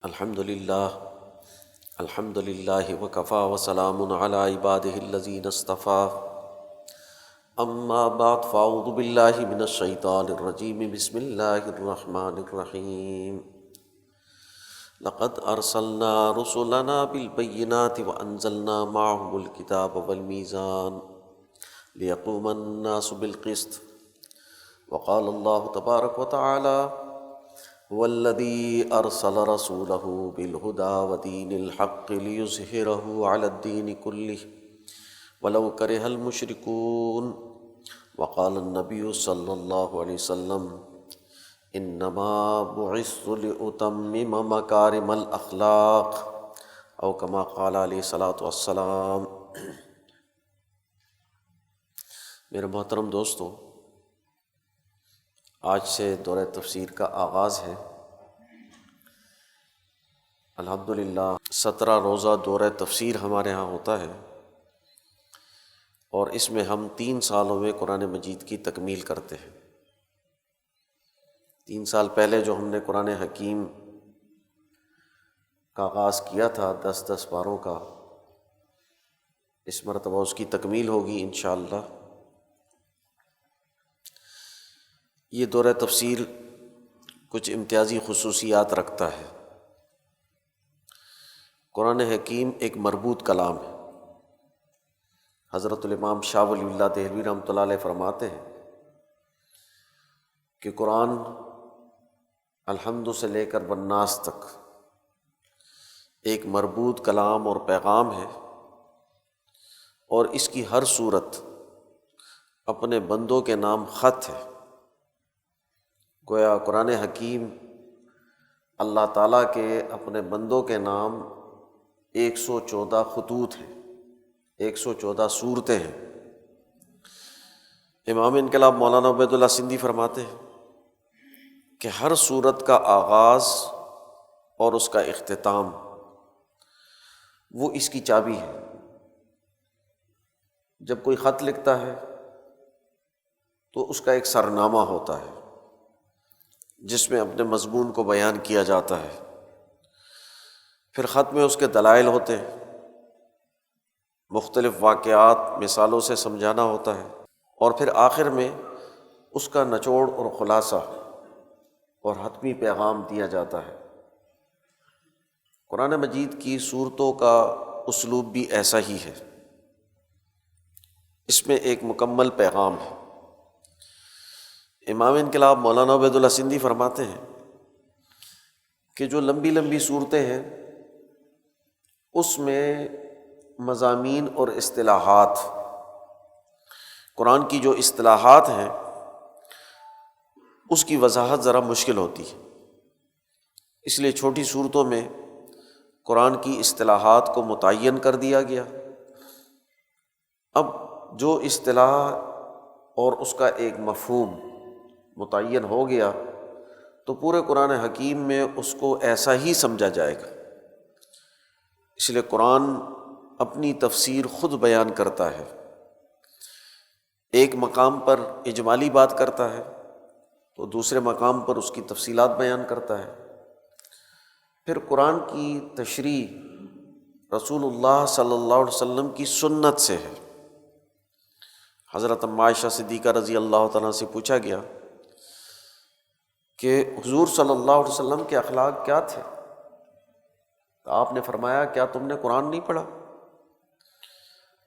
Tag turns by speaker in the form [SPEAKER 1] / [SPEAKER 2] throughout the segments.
[SPEAKER 1] الحمد للہ وکفا وسلام علی عبادہ الذین اصطفى اما بعد فاعوذ باللہ من الشیطان الرجیم بسم اللہ الرحمن الرحیم لقد ارسلنا رسلنا بالبینات وانزلنا معهم الکتاب والمیزان لیقوم الناس بالقسط وقال اللہ تبارک وتعالی هو الذي أرسل رسوله بالهدى ودين الحق ليظهره على الدين كله ولو كره المشركون وقال النبي صلى الله عليه وسلم إنما بعثت لأتمم مكارم الأخلاق أو كما قال عليه الصلاة والسلام۔ میرے محترم دوستو، آج سے دورہ تفسیر کا آغاز ہے۔ الحمدللہ 17 روزہ دورہ تفسیر ہمارے ہاں ہوتا ہے، اور اس میں ہم 3 سالوں میں قرآن مجید کی تکمیل کرتے ہیں۔ 3 سال پہلے جو ہم نے قرآن حکیم کا آغاز کیا تھا 10 پاروں کا، اس مرتبہ اس کی تکمیل ہوگی انشاءاللہ۔ یہ دورہ تفسیر کچھ امتیازی خصوصیات رکھتا ہے۔ قرآن حکیم ایک مربوط کلام ہے۔ حضرت الامام شاہ ولی اللہ دہلوی رحمۃ اللہ علیہ فرماتے ہیں کہ قرآن الحمد سے لے کر والناس تک ایک مربوط کلام اور پیغام ہے، اور اس کی ہر صورت اپنے بندوں کے نام خط ہے۔ گویا قرآن حکیم اللہ تعالیٰ کے اپنے بندوں کے نام 114 خطوط ہیں، 114 صورتیں ہیں۔ امام انقلاب مولانا عبید اللہ سندھی فرماتے ہیں کہ ہر صورت کا آغاز اور اس کا اختتام وہ اس کی چابی ہے۔ جب کوئی خط لکھتا ہے تو اس کا ایک سرنامہ ہوتا ہے جس میں اپنے مضمون کو بیان کیا جاتا ہے، پھر خط میں اس کے دلائل ہوتے ہیں، مختلف واقعات مثالوں سے سمجھانا ہوتا ہے، اور پھر آخر میں اس کا نچوڑ اور خلاصہ اور حتمی پیغام دیا جاتا ہے۔ قرآن مجید کی صورتوں کا اسلوب بھی ایسا ہی ہے، اس میں ایک مکمل پیغام ہے۔ امام انقلاب مولانا عبید اللہ سندھی فرماتے ہیں کہ جو لمبی لمبی صورتیں ہیں اس میں مضامین اور اصطلاحات، قرآن کی جو اصطلاحات ہیں اس کی وضاحت ذرا مشکل ہوتی ہے، اس لیے چھوٹی صورتوں میں قرآن کی اصطلاحات کو متعین کر دیا گیا۔ اب جو اصطلاح اور اس کا ایک مفہوم متعین ہو گیا تو پورے قرآن حکیم میں اس کو ایسا ہی سمجھا جائے گا۔ اس لیے قرآن اپنی تفسیر خود بیان کرتا ہے، ایک مقام پر اجمالی بات کرتا ہے تو دوسرے مقام پر اس کی تفصیلات بیان کرتا ہے۔ پھر قرآن کی تشریح رسول اللہ صلی اللہ علیہ وسلم کی سنت سے ہے۔ حضرت ام عائشہ صدیقہ رضی اللہ تعالیٰ سے پوچھا گیا کہ حضور صلی اللہ علیہ وسلم کے اخلاق کیا تھے؟ تو آپ نے فرمایا، کیا تم نے قرآن نہیں پڑھا؟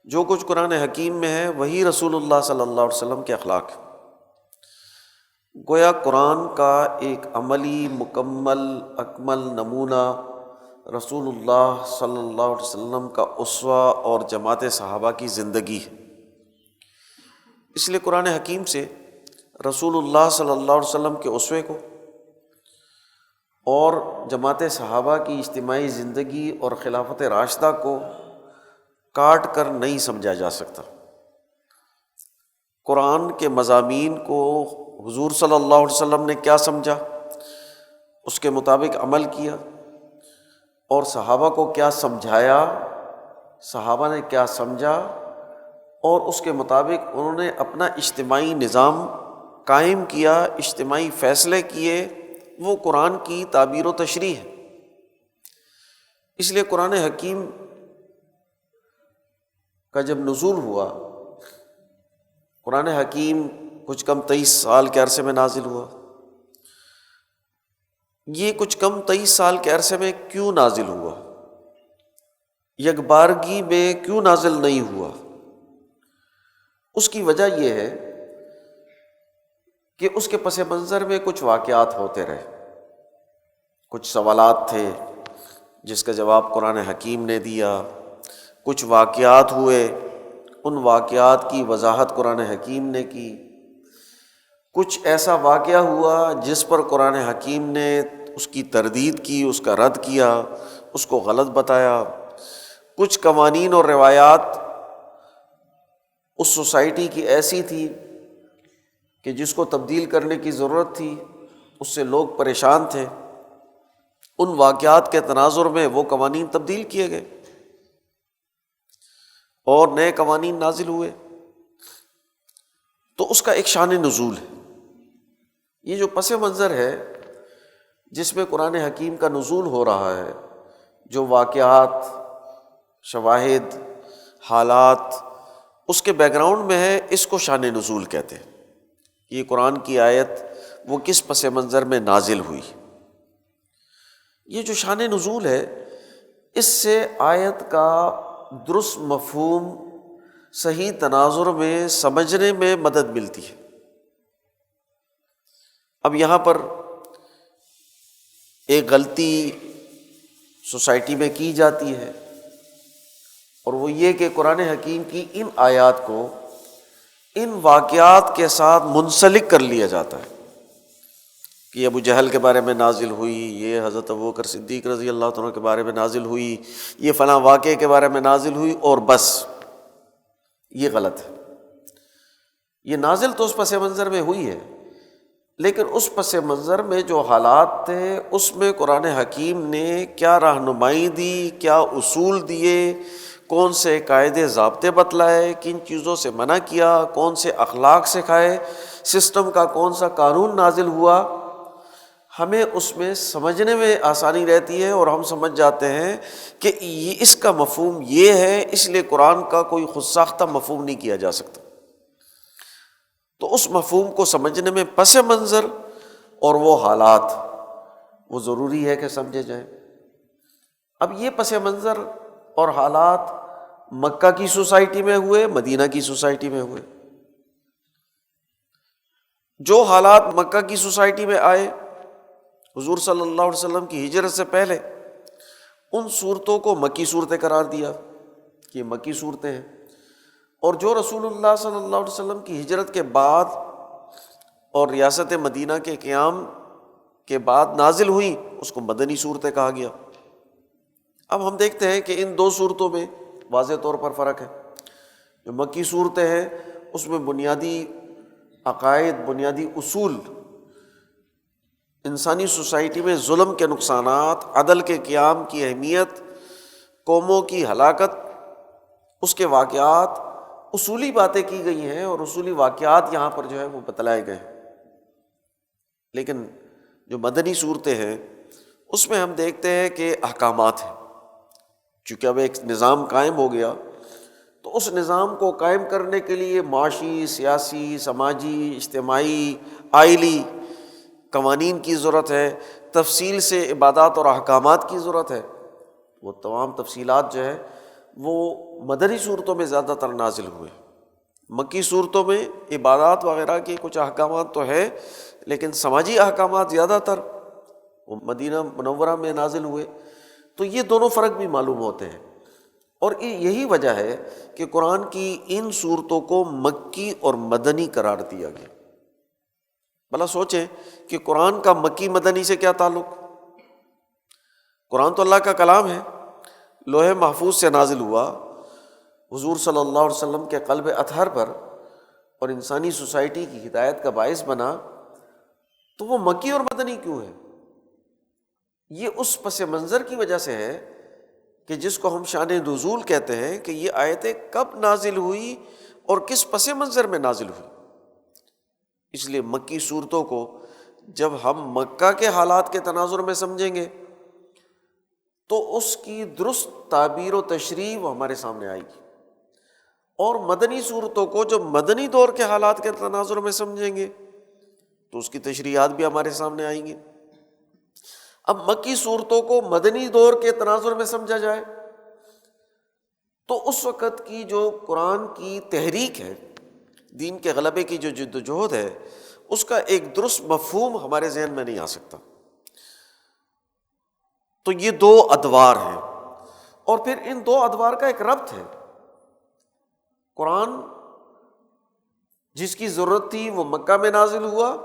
[SPEAKER 1] جو کچھ قرآن حکیم میں ہے وہی رسول اللہ صلی اللہ علیہ وسلم کے اخلاق ہے۔ گویا قرآن کا ایک عملی مکمل اکمل نمونہ رسول اللہ صلی اللہ علیہ وسلم کا اسوہ اور جماعت صحابہ کی زندگی ہے۔ اس لیے قرآن حکیم سے رسول اللہ صلی اللہ علیہ وسلم کے اسوے کو اور جماعت صحابہ کی اجتماعی زندگی اور خلافت راشدہ کو کاٹ کر نہیں سمجھا جا سکتا۔ قرآن کے مضامین کو حضور صلی اللہ علیہ وسلم نے کیا سمجھا، اس کے مطابق عمل کیا، اور صحابہ کو کیا سمجھایا، صحابہ نے کیا سمجھا، اور اس کے مطابق انہوں نے اپنا اجتماعی نظام قائم کیا، اجتماعی فیصلے کیے، وہ قرآن کی تعبیر و تشریح ہے۔ اس لیے قرآن حکیم کا جب نزول ہوا، قرآن حکیم کچھ کم 23 سال کے عرصے میں نازل ہوا۔ یہ کچھ کم 23 سال کے عرصے میں کیوں نازل ہوا، یکبارگی میں کیوں نازل نہیں ہوا؟ اس کی وجہ یہ ہے کہ اس کے پس منظر میں کچھ واقعات ہوتے رہے، کچھ سوالات تھے جس کا جواب قرآن حکیم نے دیا، کچھ واقعات ہوئے، ان واقعات کی وضاحت قرآن حکیم نے کی، کچھ ایسا واقعہ ہوا جس پر قرآن حکیم نے اس کی تردید کی، اس کا رد کیا، اس کو غلط بتایا، کچھ قوانین اور روایات اس سوسائٹی کی ایسی تھی کہ جس کو تبدیل کرنے کی ضرورت تھی، اس سے لوگ پریشان تھے، ان واقعات کے تناظر میں وہ قوانین تبدیل کیے گئے اور نئے قوانین نازل ہوئے۔ تو اس کا ایک شان نزول ہے۔ یہ جو پس منظر ہے جس میں قرآن حکیم کا نزول ہو رہا ہے، جو واقعات، شواہد، حالات اس کے بیک گراؤنڈ میں ہے، اس کو شان نزول کہتے ہیں۔ یہ قرآن کی آیت وہ کس پس منظر میں نازل ہوئی، یہ جو شان نزول ہے، اس سے آیت کا درست مفہوم صحیح تناظر میں سمجھنے میں مدد ملتی ہے۔ اب یہاں پر ایک غلطی سوسائٹی میں کی جاتی ہے، اور وہ یہ کہ قرآن حکیم کی ان آیات کو ان واقعات کے ساتھ منسلک کر لیا جاتا ہے کہ ابو جہل کے بارے میں نازل ہوئی، یہ حضرت ابوبکر صدیق رضی اللہ عنہ کے بارے میں نازل ہوئی، یہ فلاں واقعے کے بارے میں نازل ہوئی، اور بس۔ یہ غلط ہے۔ یہ نازل تو اس پس منظر میں ہوئی ہے، لیکن اس پس منظر میں جو حالات تھے اس میں قرآن حکیم نے کیا رہنمائی دی، کیا اصول دیے، کون سے قاعدے ضابطے بتلائے، کن چیزوں سے منع کیا، کون سے اخلاق سکھائے، سسٹم کا کون سا قانون نازل ہوا، ہمیں اس میں سمجھنے میں آسانی رہتی ہے، اور ہم سمجھ جاتے ہیں کہ یہ اس کا مفہوم یہ ہے، اس لیے قرآن کا کوئی خود ساختہ مفہوم نہیں کیا جا سکتا۔ تو اس مفہوم کو سمجھنے میں پس منظر اور وہ حالات وہ ضروری ہے کہ سمجھے جائیں۔ اب یہ پس منظر اور حالات مکہ کی سوسائٹی میں ہوئے، مدینہ کی سوسائٹی میں ہوئے۔ جو حالات مکہ کی سوسائٹی میں آئے حضور صلی اللہ علیہ وسلم کی ہجرت سے پہلے، ان صورتوں کو مکی صورتیں قرار دیا کہ یہ مکی صورتیں ہیں، اور جو رسول اللہ صلی اللہ علیہ وسلم کی ہجرت کے بعد اور ریاست مدینہ کے قیام کے بعد نازل ہوئی، اس کو مدنی صورتیں کہا گیا۔ اب ہم دیکھتے ہیں کہ ان دو صورتوں میں واضح طور پر فرق ہے۔ جو مکی صورتیں ہیں اس میں بنیادی عقائد، بنیادی اصول، انسانی سوسائٹی میں ظلم کے نقصانات، عدل کے قیام کی اہمیت، قوموں کی ہلاکت، اس کے واقعات، اصولی باتیں کی گئی ہیں، اور اصولی واقعات یہاں پر جو ہے وہ بتلائے گئے ہیں۔ لیکن جو مدنی صورتیں ہیں اس میں ہم دیکھتے ہیں کہ احکامات ہیں، چونکہ اب ایک نظام قائم ہو گیا، تو اس نظام کو قائم کرنے کے لیے معاشی، سیاسی، سماجی، اجتماعی، آئلی قوانین کی ضرورت ہے، تفصیل سے عبادات اور احکامات کی ضرورت ہے۔ وہ تمام تفصیلات جو ہے وہ مدنی صورتوں میں زیادہ تر نازل ہوئے۔ مکی صورتوں میں عبادات وغیرہ کے کچھ احکامات تو ہے، لیکن سماجی احکامات زیادہ تر وہ مدینہ منورہ میں نازل ہوئے۔ تو یہ دونوں فرق بھی معلوم ہوتے ہیں، اور یہی وجہ ہے کہ قرآن کی ان صورتوں کو مکی اور مدنی قرار دیا گیا۔ بھلا سوچیں کہ قرآن کا مکی مدنی سے کیا تعلق؟ قرآن تو اللہ کا کلام ہے، لوح محفوظ سے نازل ہوا، حضور صلی اللہ علیہ وسلم کے قلب اطہر پر، اور انسانی سوسائٹی کی ہدایت کا باعث بنا، تو وہ مکی اور مدنی کیوں ہے؟ یہ اس پس منظر کی وجہ سے ہے کہ جس کو ہم شان نزول کہتے ہیں، کہ یہ آیتیں کب نازل ہوئی اور کس پس منظر میں نازل ہوئی۔ اس لیے مکی صورتوں کو جب ہم مکہ کے حالات کے تناظر میں سمجھیں گے تو اس کی درست تعبیر و تشریح ہمارے سامنے آئے گی، اور مدنی صورتوں کو جب مدنی دور کے حالات کے تناظر میں سمجھیں گے تو اس کی تشریحات بھی ہمارے سامنے آئیں گی۔ اب مکی صورتوں کو مدنی دور کے تناظر میں سمجھا جائے تو اس وقت کی جو قرآن کی تحریک ہے، دین کے غلبے کی جو جد و جہد ہے، اس کا ایک درست مفہوم ہمارے ذہن میں نہیں آ سکتا۔ تو یہ دو ادوار ہیں، اور پھر ان دو ادوار کا ایک ربط ہے۔ قرآن جس کی ضرورت تھی وہ مکہ میں نازل ہوا،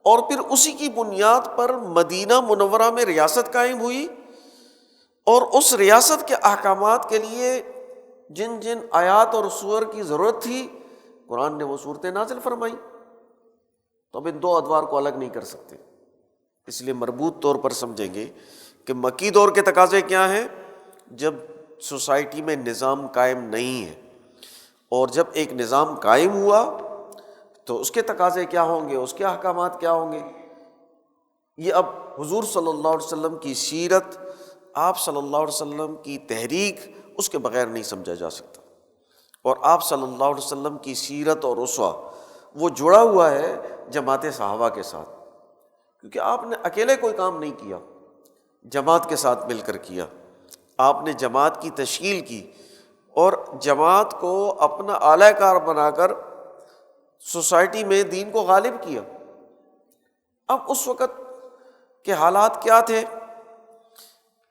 [SPEAKER 1] اور پھر اسی کی بنیاد پر مدینہ منورہ میں ریاست قائم ہوئی، اور اس ریاست کے احکامات کے لیے جن جن آیات اور سور کی ضرورت تھی قرآن نے وہ صورتیں نازل فرمائی۔ تو اب ان دو ادوار کو الگ نہیں کر سکتے، اس لیے مربوط طور پر سمجھیں گے کہ مکی دور کے تقاضے کیا ہیں، جب سوسائٹی میں نظام قائم نہیں ہے، اور جب ایک نظام قائم ہوا تو اس کے تقاضے کیا ہوں گے، اس کے احکامات کیا ہوں گے۔ یہ اب حضور صلی اللہ علیہ وسلم کی سیرت، آپ صلی اللہ علیہ وسلم کی تحریک، اس کے بغیر نہیں سمجھا جا سکتا۔ اور آپ صلی اللہ علیہ وسلم کی سیرت اور اسوہ وہ جڑا ہوا ہے جماعت صحابہ کے ساتھ، کیونکہ آپ نے اکیلے کوئی کام نہیں کیا، جماعت کے ساتھ مل کر کیا۔ آپ نے جماعت کی تشکیل کی اور جماعت کو اپنا اعلی کار بنا کر سوسائٹی میں دین کو غالب کیا۔ اب اس وقت کے حالات کیا تھے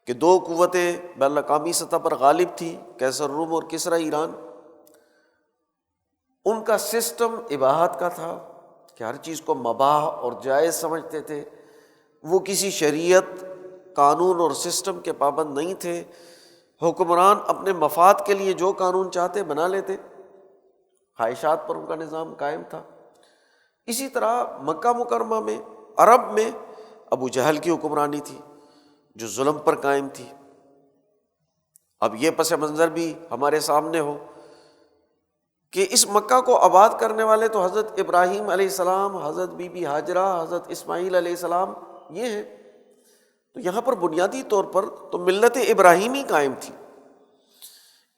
[SPEAKER 1] کہ دو قوتیں بین الاقوامی سطح پر غالب تھیں، قیصر روم اور کسریٰ ایران۔ ان کا سسٹم اباحت کا تھا کہ ہر چیز کو مباح اور جائز سمجھتے تھے، وہ کسی شریعت، قانون اور سسٹم کے پابند نہیں تھے۔ حکمران اپنے مفاد کے لیے جو قانون چاہتے بنا لیتے، خواہشات پر ان کا نظام قائم تھا۔ اسی طرح مکہ مکرمہ میں، عرب میں ابو جہل کی حکمرانی تھی جو ظلم پر قائم تھی۔ اب یہ پس منظر بھی ہمارے سامنے ہو کہ اس مکہ کو آباد کرنے والے تو حضرت ابراہیم علیہ السلام، حضرت بی بی ہاجرہ، حضرت اسماعیل علیہ السلام یہ ہیں۔ تو یہاں پر بنیادی طور پر تو ملت ابراہیمی قائم تھی،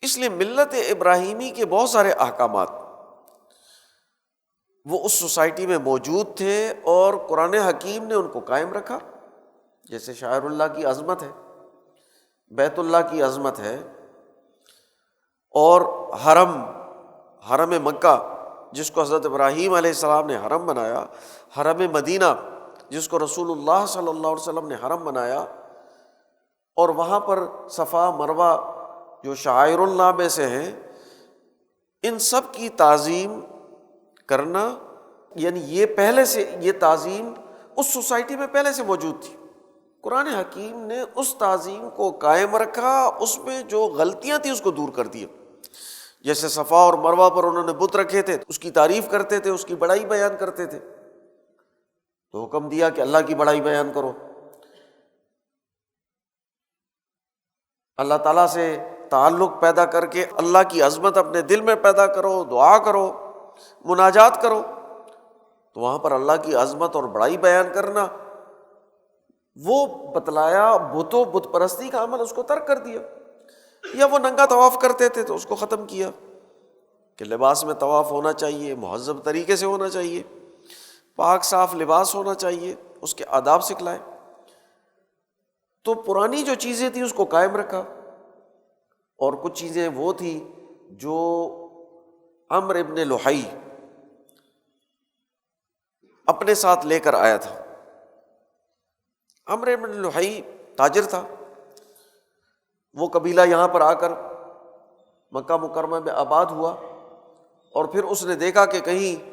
[SPEAKER 1] اس لیے ملت ابراہیمی کے بہت سارے احکامات وہ اس سوسائٹی میں موجود تھے، اور قرآن حکیم نے ان کو قائم رکھا۔ جیسے شاعر اللہ کی عظمت ہے، بیت اللہ کی عظمت ہے، اور حرم مکہ جس کو حضرت ابراہیم علیہ السلام نے حرم بنایا، حرم مدینہ جس کو رسول اللہ صلی اللہ علیہ وسلم نے حرم بنایا، اور وہاں پر صفا مروہ جو شعائر اللہ میں سے ہیں، ان سب کی تعظیم کرنا، یعنی یہ پہلے سے یہ تعظیم اس سوسائٹی میں پہلے سے موجود تھی۔ قرآن حکیم نے اس تعظیم کو قائم رکھا، اس میں جو غلطیاں تھیں اس کو دور کر دیا۔ جیسے صفا اور مروہ پر انہوں نے بت رکھے تھے، اس کی تعریف کرتے تھے، اس کی بڑائی بیان کرتے تھے، تو حکم دیا کہ اللہ کی بڑائی بیان کرو، اللہ تعالیٰ سے تعلق پیدا کر کے اللہ کی عظمت اپنے دل میں پیدا کرو، دعا کرو، مناجات کرو۔ تو وہاں پر اللہ کی عظمت اور بڑائی بیان کرنا وہ بتلایا، بت پرستی کا عمل اس کو ترک کر دیا۔ یا وہ ننگا طواف کرتے تھے تو اس کو ختم کیا کہ لباس میں طواف ہونا چاہیے، مہذب طریقے سے ہونا چاہیے، پاک صاف لباس ہونا چاہیے، اس کے آداب سکھلائے۔ تو پرانی جو چیزیں تھیں اس کو قائم رکھا، اور کچھ چیزیں وہ تھی جو عمرو ابن لحی اپنے ساتھ لے کر آیا تھا۔ عمرو ابن لحی تاجر تھا، وہ قبیلہ یہاں پر آ کر مکہ مکرمہ میں آباد ہوا، اور پھر اس نے دیکھا کہ کہیں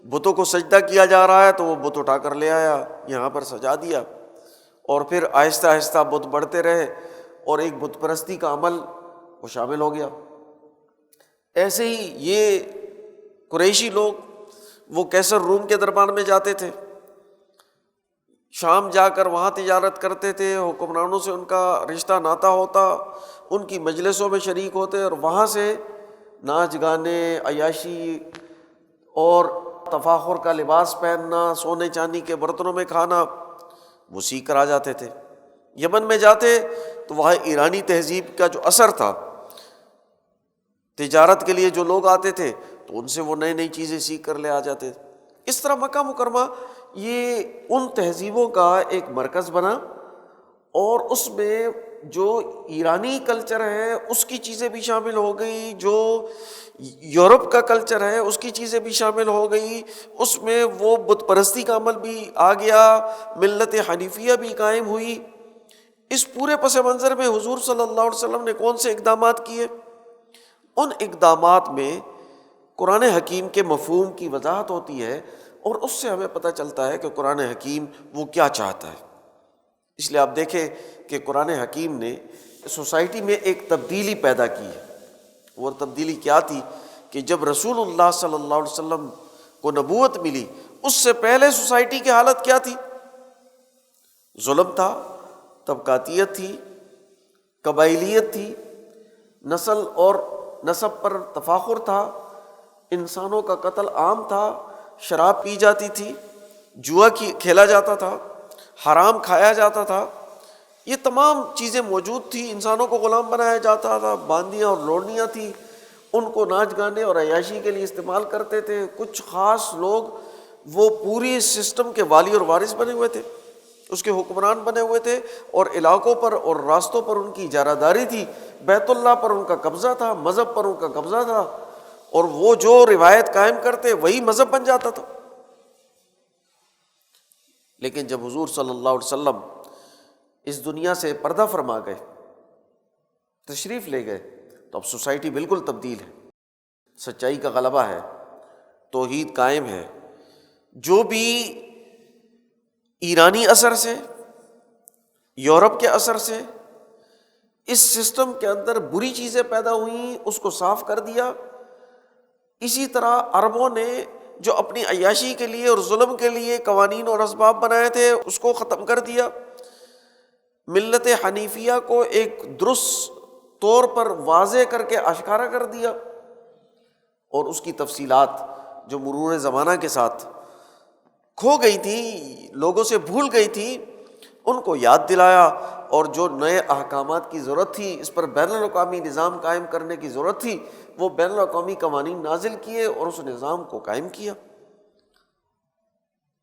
[SPEAKER 1] بتوں کو سجدہ کیا جا رہا ہے، تو وہ بت اٹھا کر لے آیا، یہاں پر سجا دیا، اور پھر آہستہ آہستہ بت بڑھتے رہے، اور ایک بت پرستی کا عمل وہ شامل ہو گیا۔ ایسے ہی یہ قریشی لوگ وہ قیصر روم کے دربار میں جاتے تھے، شام جا کر وہاں تجارت کرتے تھے، حکمرانوں سے ان کا رشتہ ناتا ہوتا، ان کی مجلسوں میں شریک ہوتے، اور وہاں سے ناچ گانے، عیاشی اور تفاخر کا لباس پہننا، سونے چاندی کے برتنوں میں کھانا وہ سیکھ کر آ جاتے تھے۔ یمن میں جاتے تو وہاں ایرانی تہذیب کا جو اثر تھا، تجارت کے لیے جو لوگ آتے تھے تو ان سے وہ نئی نئی چیزیں سیکھ کر لے آ جاتے تھے۔ اس طرح مکہ مکرمہ یہ ان تہذیبوں کا ایک مرکز بنا، اور اس میں جو ایرانی کلچر ہے اس کی چیزیں بھی شامل ہو گئی، جو یورپ کا کلچر ہے اس کی چیزیں بھی شامل ہو گئی، اس میں وہ بت پرستی کا عمل بھی آ گیا، ملت حنیفیہ بھی قائم ہوئی۔ اس پورے پس منظر میں حضور صلی اللہ علیہ وسلم نے کون سے اقدامات کیے؟ ان اقدامات میں قرآن حکیم کے مفہوم کی وضاحت ہوتی ہے، اور اس سے ہمیں پتہ چلتا ہے کہ قرآن حکیم وہ کیا چاہتا ہے۔ اس لیے آپ دیکھیں کہ قرآن حکیم نے سوسائٹی میں ایک تبدیلی پیدا کی ہے۔ وہ تبدیلی کیا تھی کہ جب رسول اللہ صلی اللہ علیہ وسلم کو نبوت ملی، اس سے پہلے سوسائٹی کی حالت کیا تھی؟ ظلم تھا، طبقاتیت تھی، قبائلیت تھی، نسل اور نسب پر تفاخر تھا، انسانوں کا قتل عام تھا، شراب پی جاتی تھی، جوا کھیلا جاتا تھا، حرام کھایا جاتا تھا، یہ تمام چیزیں موجود تھی۔ انسانوں کو غلام بنایا جاتا تھا، باندیاں اور لوڈنیاں تھیں، ان کو ناچ گانے اور عیاشی کے لیے استعمال کرتے تھے۔ کچھ خاص لوگ وہ پوری سسٹم کے والی اور وارث بنے ہوئے تھے، اس کے حکمران بنے ہوئے تھے، اور علاقوں پر اور راستوں پر ان کی اجارہ داری تھی، بیت اللہ پر ان کا قبضہ تھا، مذہب پر ان کا قبضہ تھا، اور وہ جو روایت قائم کرتے وہی مذہب بن جاتا تھا۔ لیکن جب حضور صلی اللہ علیہ وسلم اس دنیا سے پردہ فرما گئے، تشریف لے گئے، تو اب سوسائٹی بالکل تبدیل ہے، سچائی کا غلبہ ہے، توحید قائم ہے۔ جو بھی ایرانی اثر سے، یورپ کے اثر سے اس سسٹم کے اندر بری چیزیں پیدا ہوئیں، اس کو صاف کر دیا۔ اسی طرح عربوں نے جو اپنی عیاشی کے لیے اور ظلم کے لیے قوانین اور اسباب بنائے تھے اس کو ختم کر دیا۔ ملت حنیفیہ کو ایک درست طور پر واضح کر کے آشکارا کر دیا، اور اس کی تفصیلات جو مرور زمانہ کے ساتھ کھو گئی تھی، لوگوں سے بھول گئی تھی، ان کو یاد دلایا، اور جو نئے احکامات کی ضرورت تھی، اس پر بین الاقوامی نظام قائم کرنے کی ضرورت تھی، وہ بین الاقوامی قوانین نازل کیے اور اس نظام کو قائم کیا۔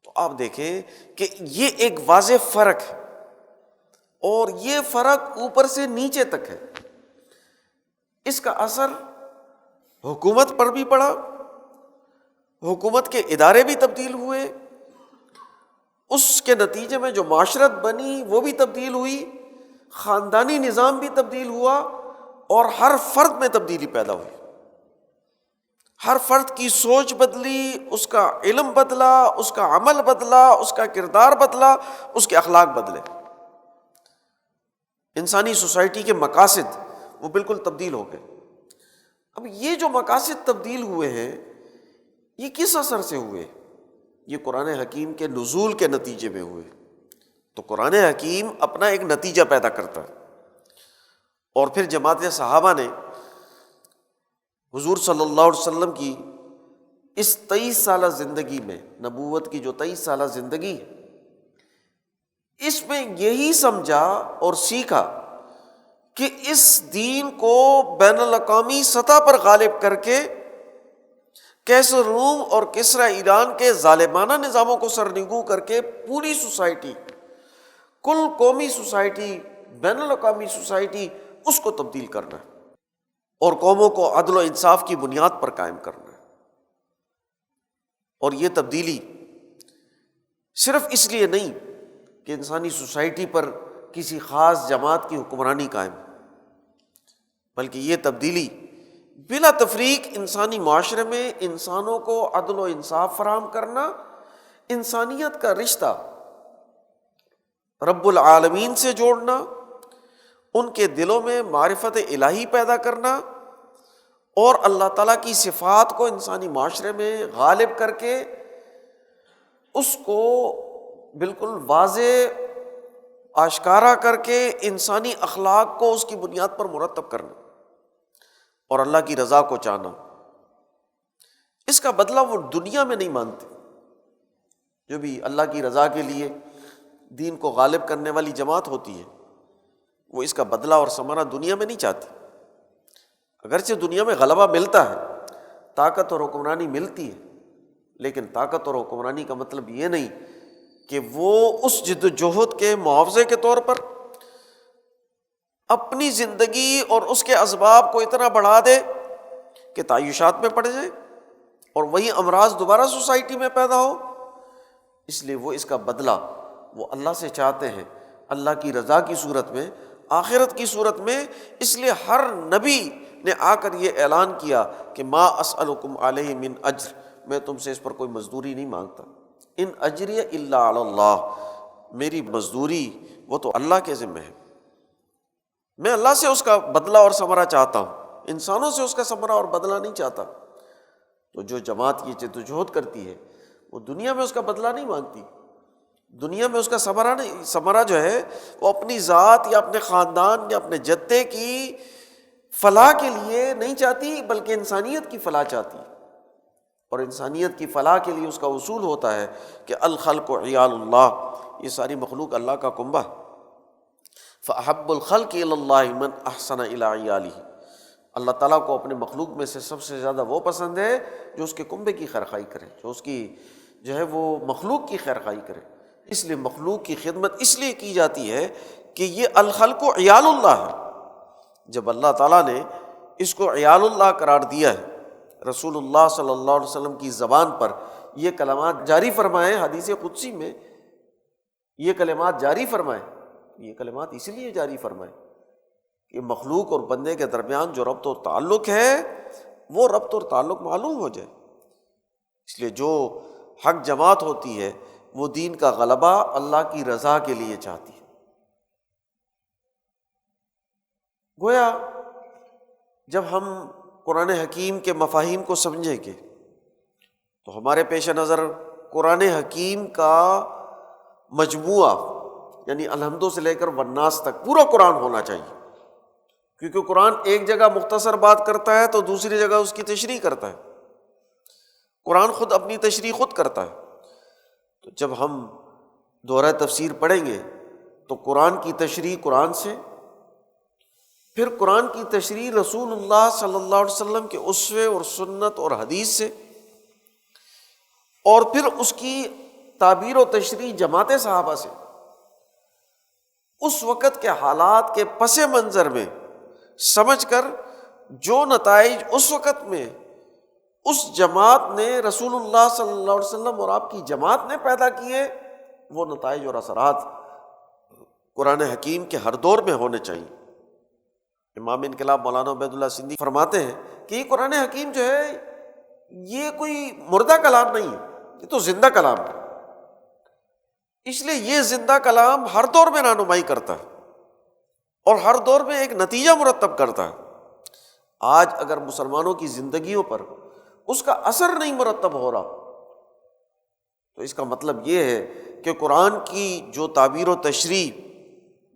[SPEAKER 1] تو آپ دیکھیں کہ یہ ایک واضح فرق ہے، اور یہ فرق اوپر سے نیچے تک ہے۔ اس کا اثر حکومت پر بھی پڑا، حکومت کے ادارے بھی تبدیل ہوئے، اس کے نتیجے میں جو معاشرت بنی وہ بھی تبدیل ہوئی، خاندانی نظام بھی تبدیل ہوا، اور ہر فرد میں تبدیلی پیدا ہوئی۔ ہر فرد کی سوچ بدلی، اس کا علم بدلا، اس کا عمل بدلا، اس کا کردار بدلا، اس کے اخلاق بدلے۔ انسانی سوسائٹی کے مقاصد وہ بالکل تبدیل ہو گئے۔ اب یہ جو مقاصد تبدیل ہوئے ہیں، یہ کس اثر سے ہوئے؟ یہ قرآن حکیم کے نزول کے نتیجے میں ہوئے۔ تو قرآن حکیم اپنا ایک نتیجہ پیدا کرتا ہے، اور پھر جماعت صحابہ نے حضور صلی اللہ علیہ وسلم کی اس 23 سالہ زندگی میں، نبوت کی جو 23 سالہ زندگی ہے، اس میں یہی سمجھا اور سیکھا کہ اس دین کو بین الاقوامی سطح پر غالب کر کے کیسر روم اور کسرا ایران کے ظالمانہ نظاموں کو سرنگوں کر کے پوری سوسائٹی، کل قومی سوسائٹی، بین الاقوامی سوسائٹی، اس کو تبدیل کرنا ہے، اور قوموں کو عدل و انصاف کی بنیاد پر قائم کرنا ہے۔ اور یہ تبدیلی صرف اس لیے نہیں کہ انسانی سوسائٹی پر کسی خاص جماعت کی حکمرانی قائم، بلکہ یہ تبدیلی بلا تفریق انسانی معاشرے میں انسانوں کو عدل و انصاف فراہم کرنا، انسانیت کا رشتہ رب العالمین سے جوڑنا، ان کے دلوں میں معرفت الہی پیدا کرنا، اور اللہ تعالیٰ کی صفات کو انسانی معاشرے میں غالب کر کے اس کو بالکل واضح آشکارا کر کے انسانی اخلاق کو اس کی بنیاد پر مرتب کرنا، اور اللہ کی رضا کو چاہنا۔ اس کا بدلہ وہ دنیا میں نہیں مانتے۔ جو بھی اللہ کی رضا کے لیے دین کو غالب کرنے والی جماعت ہوتی ہے، وہ اس کا بدلہ اور ثمرہ دنیا میں نہیں چاہتی۔ اگرچہ دنیا میں غلبہ ملتا ہے، طاقت اور حکمرانی ملتی ہے، لیکن طاقت اور حکمرانی کا مطلب یہ نہیں کہ وہ اس جد و جہد کے معاوضے کے طور پر اپنی زندگی اور اس کے اسباب کو اتنا بڑھا دے کہ تعیشات میں پڑ جائے اور وہی امراض دوبارہ سوسائٹی میں پیدا ہو۔ اس لیے وہ اس کا بدلہ وہ اللہ سے چاہتے ہیں، اللہ کی رضا کی صورت میں، آخرت کی صورت میں۔ اس لیے ہر نبی نے آ کر یہ اعلان کیا کہ ما اسألکم علیہ من اجر، میں تم سے اس پر کوئی مزدوری نہیں مانگتا، ان اجری الا علی اللہ، میری مزدوری وہ تو اللہ کے ذمہ ہے، میں اللہ سے اس کا بدلہ اور ثمرہ چاہتا ہوں، انسانوں سے اس کا ثمرہ اور بدلہ نہیں چاہتا۔ تو جو جماعت یہ جدوجہد کرتی ہے وہ دنیا میں اس کا بدلہ نہیں مانگتی، دنیا میں اس کا ثمرہ جو ہے وہ اپنی ذات یا اپنے خاندان یا اپنے جدے کی فلاح کے لیے نہیں چاہتی، بلکہ انسانیت کی فلاح چاہتی ہے۔ اور انسانیت کی فلاح کے لیے اس کا اصول ہوتا ہے کہ الخلق عیال اللہ، یہ ساری مخلوق اللہ کا کنبہ ہے۔ فأحب الخلق الی اللہ من احسن الی عیالہ، اللہ تعالیٰ کو اپنے مخلوق میں سے سب سے زیادہ وہ پسند ہے جو اس کے کنبے کی خیرخواہی کرے، جو اس کی جو ہے وہ مخلوق کی خیرخواہی کرے۔ اس لیے مخلوق کی خدمت اس لیے کی جاتی ہے کہ یہ الخلق عیال اللہ ہے۔ جب اللہ تعالیٰ نے اس کو عیال اللہ قرار دیا ہے، رسول اللہ صلی اللہ علیہ وسلم کی زبان پر یہ کلمات جاری فرمائے، حدیث قدسی میں یہ کلمات جاری فرمائے، یہ کلمات اسی لیے جاری فرمائے کہ مخلوق اور بندے کے درمیان جو ربط و تعلق ہے وہ ربط اور تعلق معلوم ہو جائے۔ اس لیے جو حق جماعت ہوتی ہے وہ دین کا غلبہ اللہ کی رضا کے لیے چاہتی ہے۔ گویا جب ہم قرآن حکیم کے مفاہیم کو سمجھیں گے تو ہمارے پیش نظر قرآن حکیم کا مجموعہ یعنی الحمد سے لے کر والناس تک پورا قرآن ہونا چاہیے، کیونکہ قرآن ایک جگہ مختصر بات کرتا ہے تو دوسری جگہ اس کی تشریح کرتا ہے، قرآن خود اپنی تشریح خود کرتا ہے۔ تو جب ہم دورہ تفسیر پڑھیں گے تو قرآن کی تشریح قرآن سے، پھر قرآن کی تشریح رسول اللہ صلی اللہ علیہ وسلم کے اسوے اور سنت اور حدیث سے، اور پھر اس کی تعبیر و تشریح جماعت صحابہ سے، اس وقت کے حالات کے پس منظر میں سمجھ کر جو نتائج اس وقت میں اس جماعت نے رسول اللہ صلی اللہ علیہ وسلم اور آپ کی جماعت نے پیدا کیے، وہ نتائج اور اثرات قرآن حکیم کے ہر دور میں ہونے چاہیے۔ امام انقلاب مولانا عبید اللہ سندھی فرماتے ہیں کہ یہ قرآن حکیم جو ہے یہ کوئی مردہ کلام نہیں ہے، یہ تو زندہ کلام ہے۔ اس لیے یہ زندہ کلام ہر دور میں رہنمائی کرتا ہے اور ہر دور میں ایک نتیجہ مرتب کرتا ہے۔ آج اگر مسلمانوں کی زندگیوں پر اس کا اثر نہیں مرتب ہو رہا تو اس کا مطلب یہ ہے کہ قرآن کی جو تعبیر و تشریح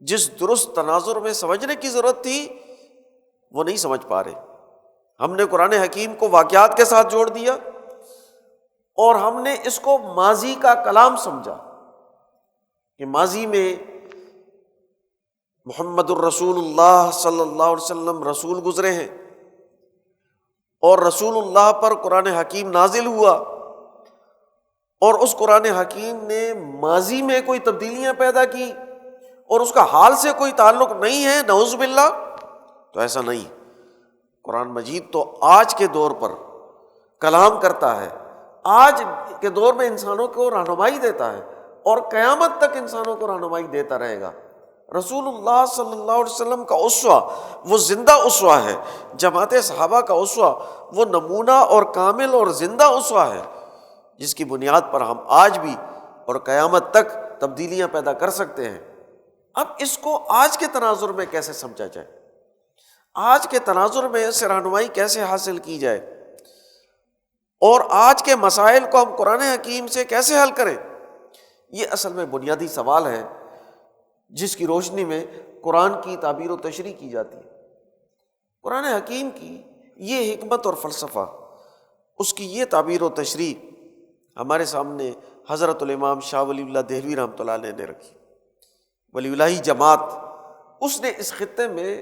[SPEAKER 1] جس درست تناظر میں سمجھنے کی ضرورت تھی وہ نہیں سمجھ پا رہے۔ ہم نے قرآن حکیم کو واقعات کے ساتھ جوڑ دیا اور ہم نے اس کو ماضی کا کلام سمجھا کہ ماضی میں محمد الرسول اللہ صلی اللہ علیہ وسلم رسول گزرے ہیں اور رسول اللہ پر قرآن حکیم نازل ہوا، اور اس قرآن حکیم نے ماضی میں کوئی تبدیلیاں پیدا کی اور اس کا حال سے کوئی تعلق نہیں ہے، نعوذ باللہ۔ تو ایسا نہیں، قرآن مجید تو آج کے دور پر کلام کرتا ہے، آج کے دور میں انسانوں کو رہنمائی دیتا ہے اور قیامت تک انسانوں کو رہنمائی دیتا رہے گا۔ رسول اللہ صلی اللہ علیہ وسلم کا اسوہ وہ زندہ اسوہ ہے، جماعت صحابہ کا اسوہ وہ نمونہ اور کامل اور زندہ اسوہ ہے، جس کی بنیاد پر ہم آج بھی اور قیامت تک تبدیلیاں پیدا کر سکتے ہیں۔ اب اس کو آج کے تناظر میں کیسے سمجھا جائے، آج کے تناظر میں اس سے رہنمائی کیسے حاصل کی جائے، اور آج کے مسائل کو ہم قرآن حکیم سے کیسے حل کریں، یہ اصل میں بنیادی سوال ہے جس کی روشنی میں قرآن کی تعبیر و تشریح کی جاتی ہے۔ قرآن حکیم کی یہ حکمت اور فلسفہ، اس کی یہ تعبیر و تشریح ہمارے سامنے حضرت الامام شاہ ولی اللہ دہلوی رحمۃ اللہ علیہ نے رکھی۔ ولی اللہ جماعت اس نے اس خطے میں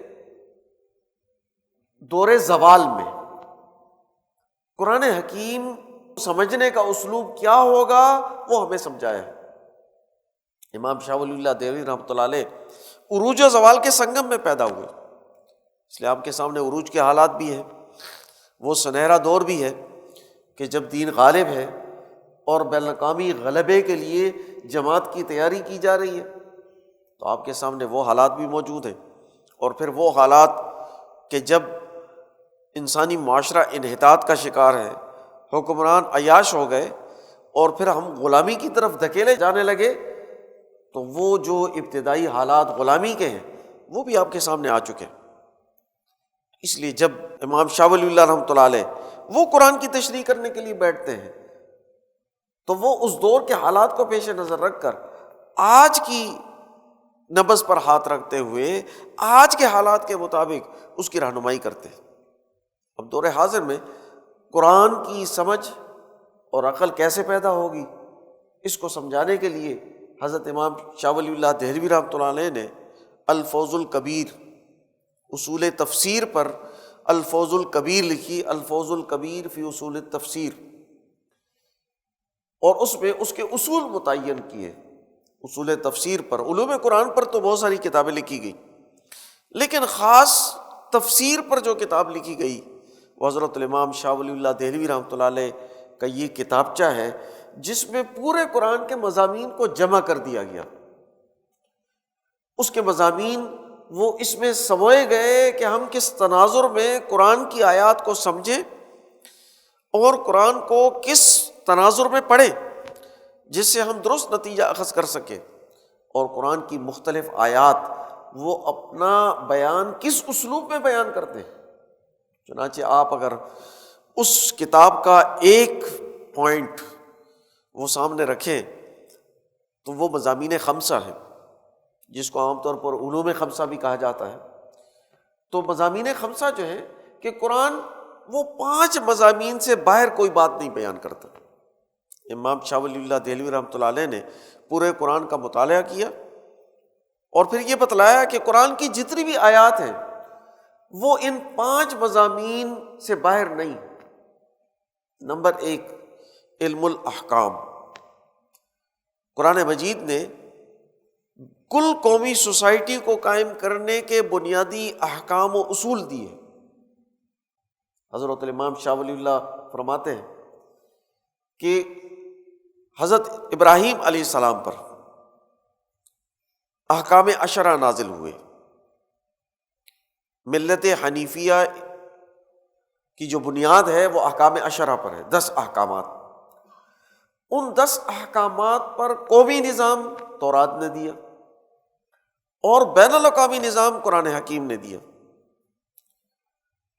[SPEAKER 1] دور زوال میں قرآن حکیم سمجھنے کا اسلوب کیا ہوگا وہ ہمیں سمجھایا ہے۔ امام شاہ ولی اللہ دہلوی رحمۃ اللہ علیہ عروج و زوال کے سنگم میں پیدا ہوئے، اس لیے آپ کے سامنے عروج کے حالات بھی ہیں، وہ سنہرا دور بھی ہے کہ جب دین غالب ہے اور بین الاقوامی غلبے کے لیے جماعت کی تیاری کی جا رہی ہے، تو آپ کے سامنے وہ حالات بھی موجود ہیں۔ اور پھر وہ حالات کہ جب انسانی معاشرہ انحطاط کا شکار ہے، حکمران عیاش ہو گئے اور پھر ہم غلامی کی طرف دھکیلے جانے لگے، تو وہ جو ابتدائی حالات غلامی کے ہیں وہ بھی آپ کے سامنے آ چکے ہیں۔ اس لیے جب امام شاہ ولی اللہ رحمۃ اللہ علیہ وہ قرآن کی تشریح کرنے کے لیے بیٹھتے ہیں تو وہ اس دور کے حالات کو پیش نظر رکھ کر آج کی نبض پر ہاتھ رکھتے ہوئے آج کے حالات کے مطابق اس کی رہنمائی کرتے ہیں۔ اب دور حاضر میں قرآن کی سمجھ اور عقل کیسے پیدا ہوگی، اس کو سمجھانے کے لیے حضرت امام شاہ ولی اللہ دہلوی رحمۃ اللہ علیہ نے الفوز الکبیر، اصول تفسیر پر الفوز الکبیر لکھی، الفوز الکبیر فی اصول التفسیر، اور اس میں اس کے اصول متعین کیے۔ اصول تفسیر پر، علوم قرآن پر تو بہت ساری کتابیں لکھی گئی، لیکن خاص تفسیر پر جو کتاب لکھی گئی وہ حضرت الامام شاہ ولی اللہ دہلوی رحمۃ اللہ علیہ کا یہ کتابچہ ہے، جس میں پورے قرآن کے مضامین کو جمع کر دیا گیا۔ اس کے مضامین وہ اس میں سموئے گئے کہ ہم کس تناظر میں قرآن کی آیات کو سمجھیں اور قرآن کو کس تناظر میں پڑھیں جس سے ہم درست نتیجہ اخذ کر سکیں، اور قرآن کی مختلف آیات وہ اپنا بیان کس اسلوب میں بیان کرتے ہیں۔ چنانچہ آپ اگر اس کتاب کا ایک پوائنٹ وہ سامنے رکھیں تو وہ مضامین خمسہ ہے، جس کو عام طور پر علوم خمسہ بھی کہا جاتا ہے۔ تو مضامین خمسہ جو ہے کہ قرآن وہ 5 مضامین سے باہر کوئی بات نہیں بیان کرتا۔ امام شاہ ولی اللہ دہلوی رحمۃ اللہ علیہ نے پورے قرآن کا مطالعہ کیا اور پھر یہ بتلایا کہ قرآن کی جتنی بھی آیات ہیں وہ ان 5 مضامین سے باہر نہیں۔ نمبر 1، علم الاحکام۔ قرآن مجید نے کل قومی سوسائٹی کو قائم کرنے کے بنیادی احکام و اصول دیے۔ حضرت الامام شاہ ولی اللہ فرماتے ہیں کہ حضرت ابراہیم علیہ السلام پر احکام عشرہ نازل ہوئے، ملت حنیفیہ کی جو بنیاد ہے وہ احکام عشرہ پر ہے، 10 احکامات۔ ان 10 احکامات پر قومی نظام تورات نے دیا اور بین الاقوامی نظام قرآن حکیم نے دیا۔